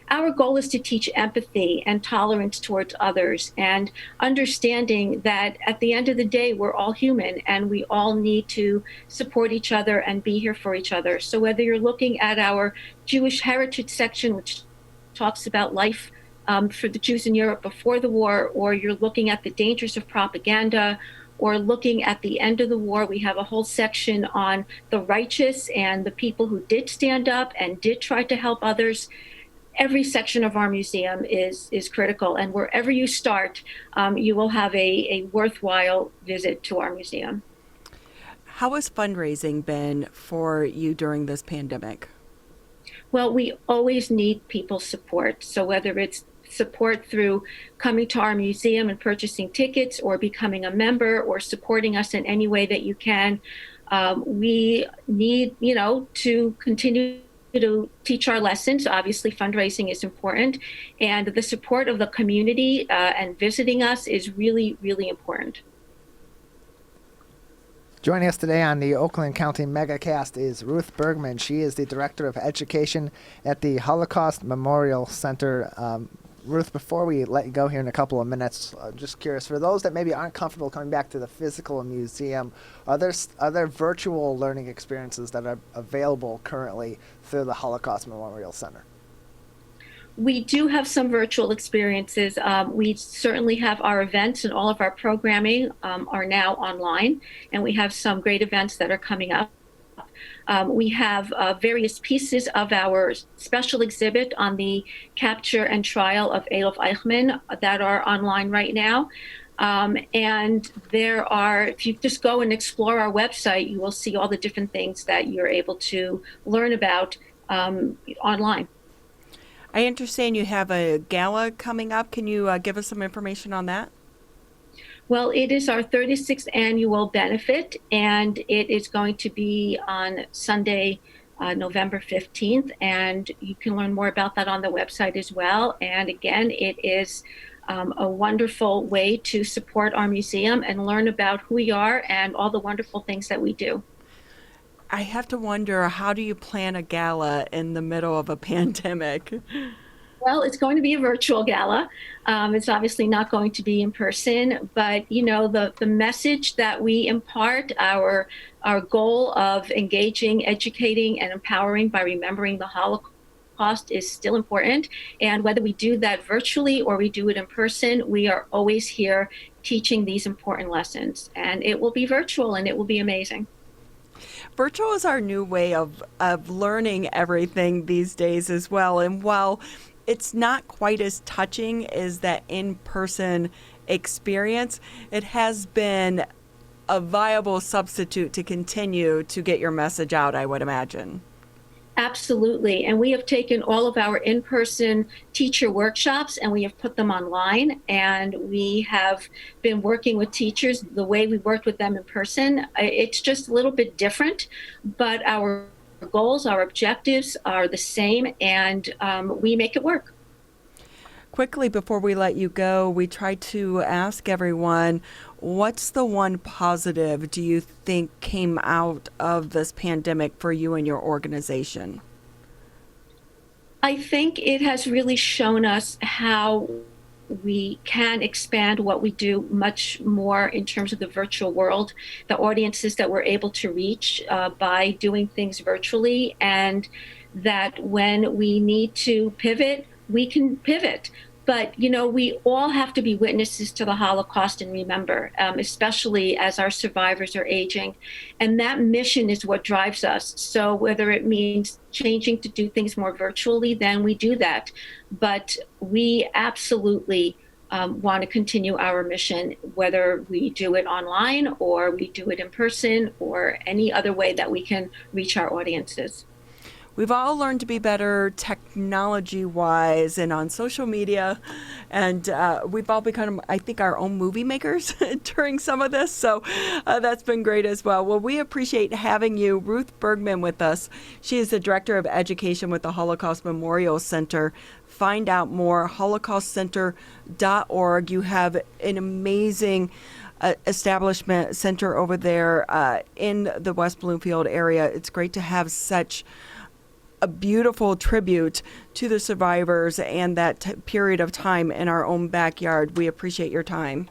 Our goal is to teach empathy and tolerance towards others and understanding that at the end of the day, we're all human and we all need to support each other and be here for each other. So whether you're looking at our Jewish heritage section, which talks about life for the Jews in Europe before the war, or you're looking at the dangers of propaganda, or looking at the end of the war, we have a whole section on the righteous and the people who did stand up and did try to help others. Every section of our museum is critical, and wherever you start, you will have a worthwhile visit to our museum.
How has fundraising been for you during this pandemic?
Well, we always need people's support. So whether it's support through coming to our museum and purchasing tickets, or becoming a member, or supporting us in any way that you can, we need, to continue to teach our lessons. Obviously, fundraising is important, and the support of the community and visiting us is really, really important.
Joining us today on the Oakland County Megacast is Ruth Bergman. She is the Director of Education at the Holocaust Memorial Center. Ruth, before we let you go here in a couple of minutes, just curious, for those that maybe aren't comfortable coming back to the physical museum, are there virtual learning experiences that are available currently through the Holocaust Memorial Center?
We do have some virtual experiences. We certainly have our events, and all of our programming are now online, and we have some great events that are coming up. We have various pieces of our special exhibit on the capture and trial of Adolf Eichmann that are online right now. And there are, if you just go and explore our website, you will see all the different things that you're able to learn about online.
I understand you have a gala coming up. Can you give us some information on that?
Well, it is our 36th annual benefit, and it is going to be on Sunday, November 15th, and you can learn more about that on the website as well. And again, it is a wonderful way to support our museum and learn about who we are and all the wonderful things that we do.
I have to wonder, how do you plan a gala in the middle of a pandemic?
Well, it's going to be a virtual gala. It's obviously not going to be in person, but the message that we impart, our goal of engaging, educating, and empowering by remembering the Holocaust is still important. And whether we do that virtually or we do it in person, we are always here teaching these important lessons. And it will be virtual, and it will be amazing.
Virtual is our new way of learning everything these days as well. And while it's not quite as touching as that in-person experience, it has been a viable substitute to continue to get your message out, I would imagine.
Absolutely. And we have taken all of our in-person teacher workshops and we have put them online. And we have been working with teachers the way we worked with them in person. It's just a little bit different, but our goals, our objectives are the same, and we make it work.
Quickly, before we let you go, we try to ask everyone, what's the one positive do you think came out of this pandemic for you and your organization?
I think it has really shown us how we can expand what we do much more in terms of the virtual world, the audiences that we're able to reach by doing things virtually, and that when we need to pivot, we can pivot. But, we all have to be witnesses to the Holocaust and remember, especially as our survivors are aging. And that mission is what drives us. So whether it means changing to do things more virtually, then we do that. But we absolutely want to continue our mission, whether we do it online or we do it in person or any other way that we can reach our audiences.
We've all learned to be better technology-wise and on social media, and we've all become, I think, our own movie makers during some of this, so that's been great as well. Well, we appreciate having you, Ruth Bergman, with us. She is the Director of Education with the Holocaust Memorial Center. Find out more, holocaustcenter.org. You have an amazing establishment center over there in the West Bloomfield area. It's great to have such a beautiful tribute to the survivors and that period of time in our own backyard. We appreciate your time.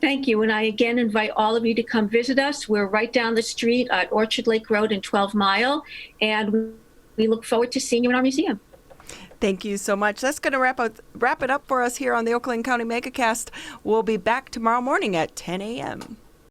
Thank you. And I again invite all of you to come visit us. We're right down the street at Orchard Lake Road and 12 Mile. And we look forward to seeing you in our museum.
Thank you so much. That's going to wrap it up for us here on the Oakland County Megacast. We'll be back tomorrow morning at 10 a.m.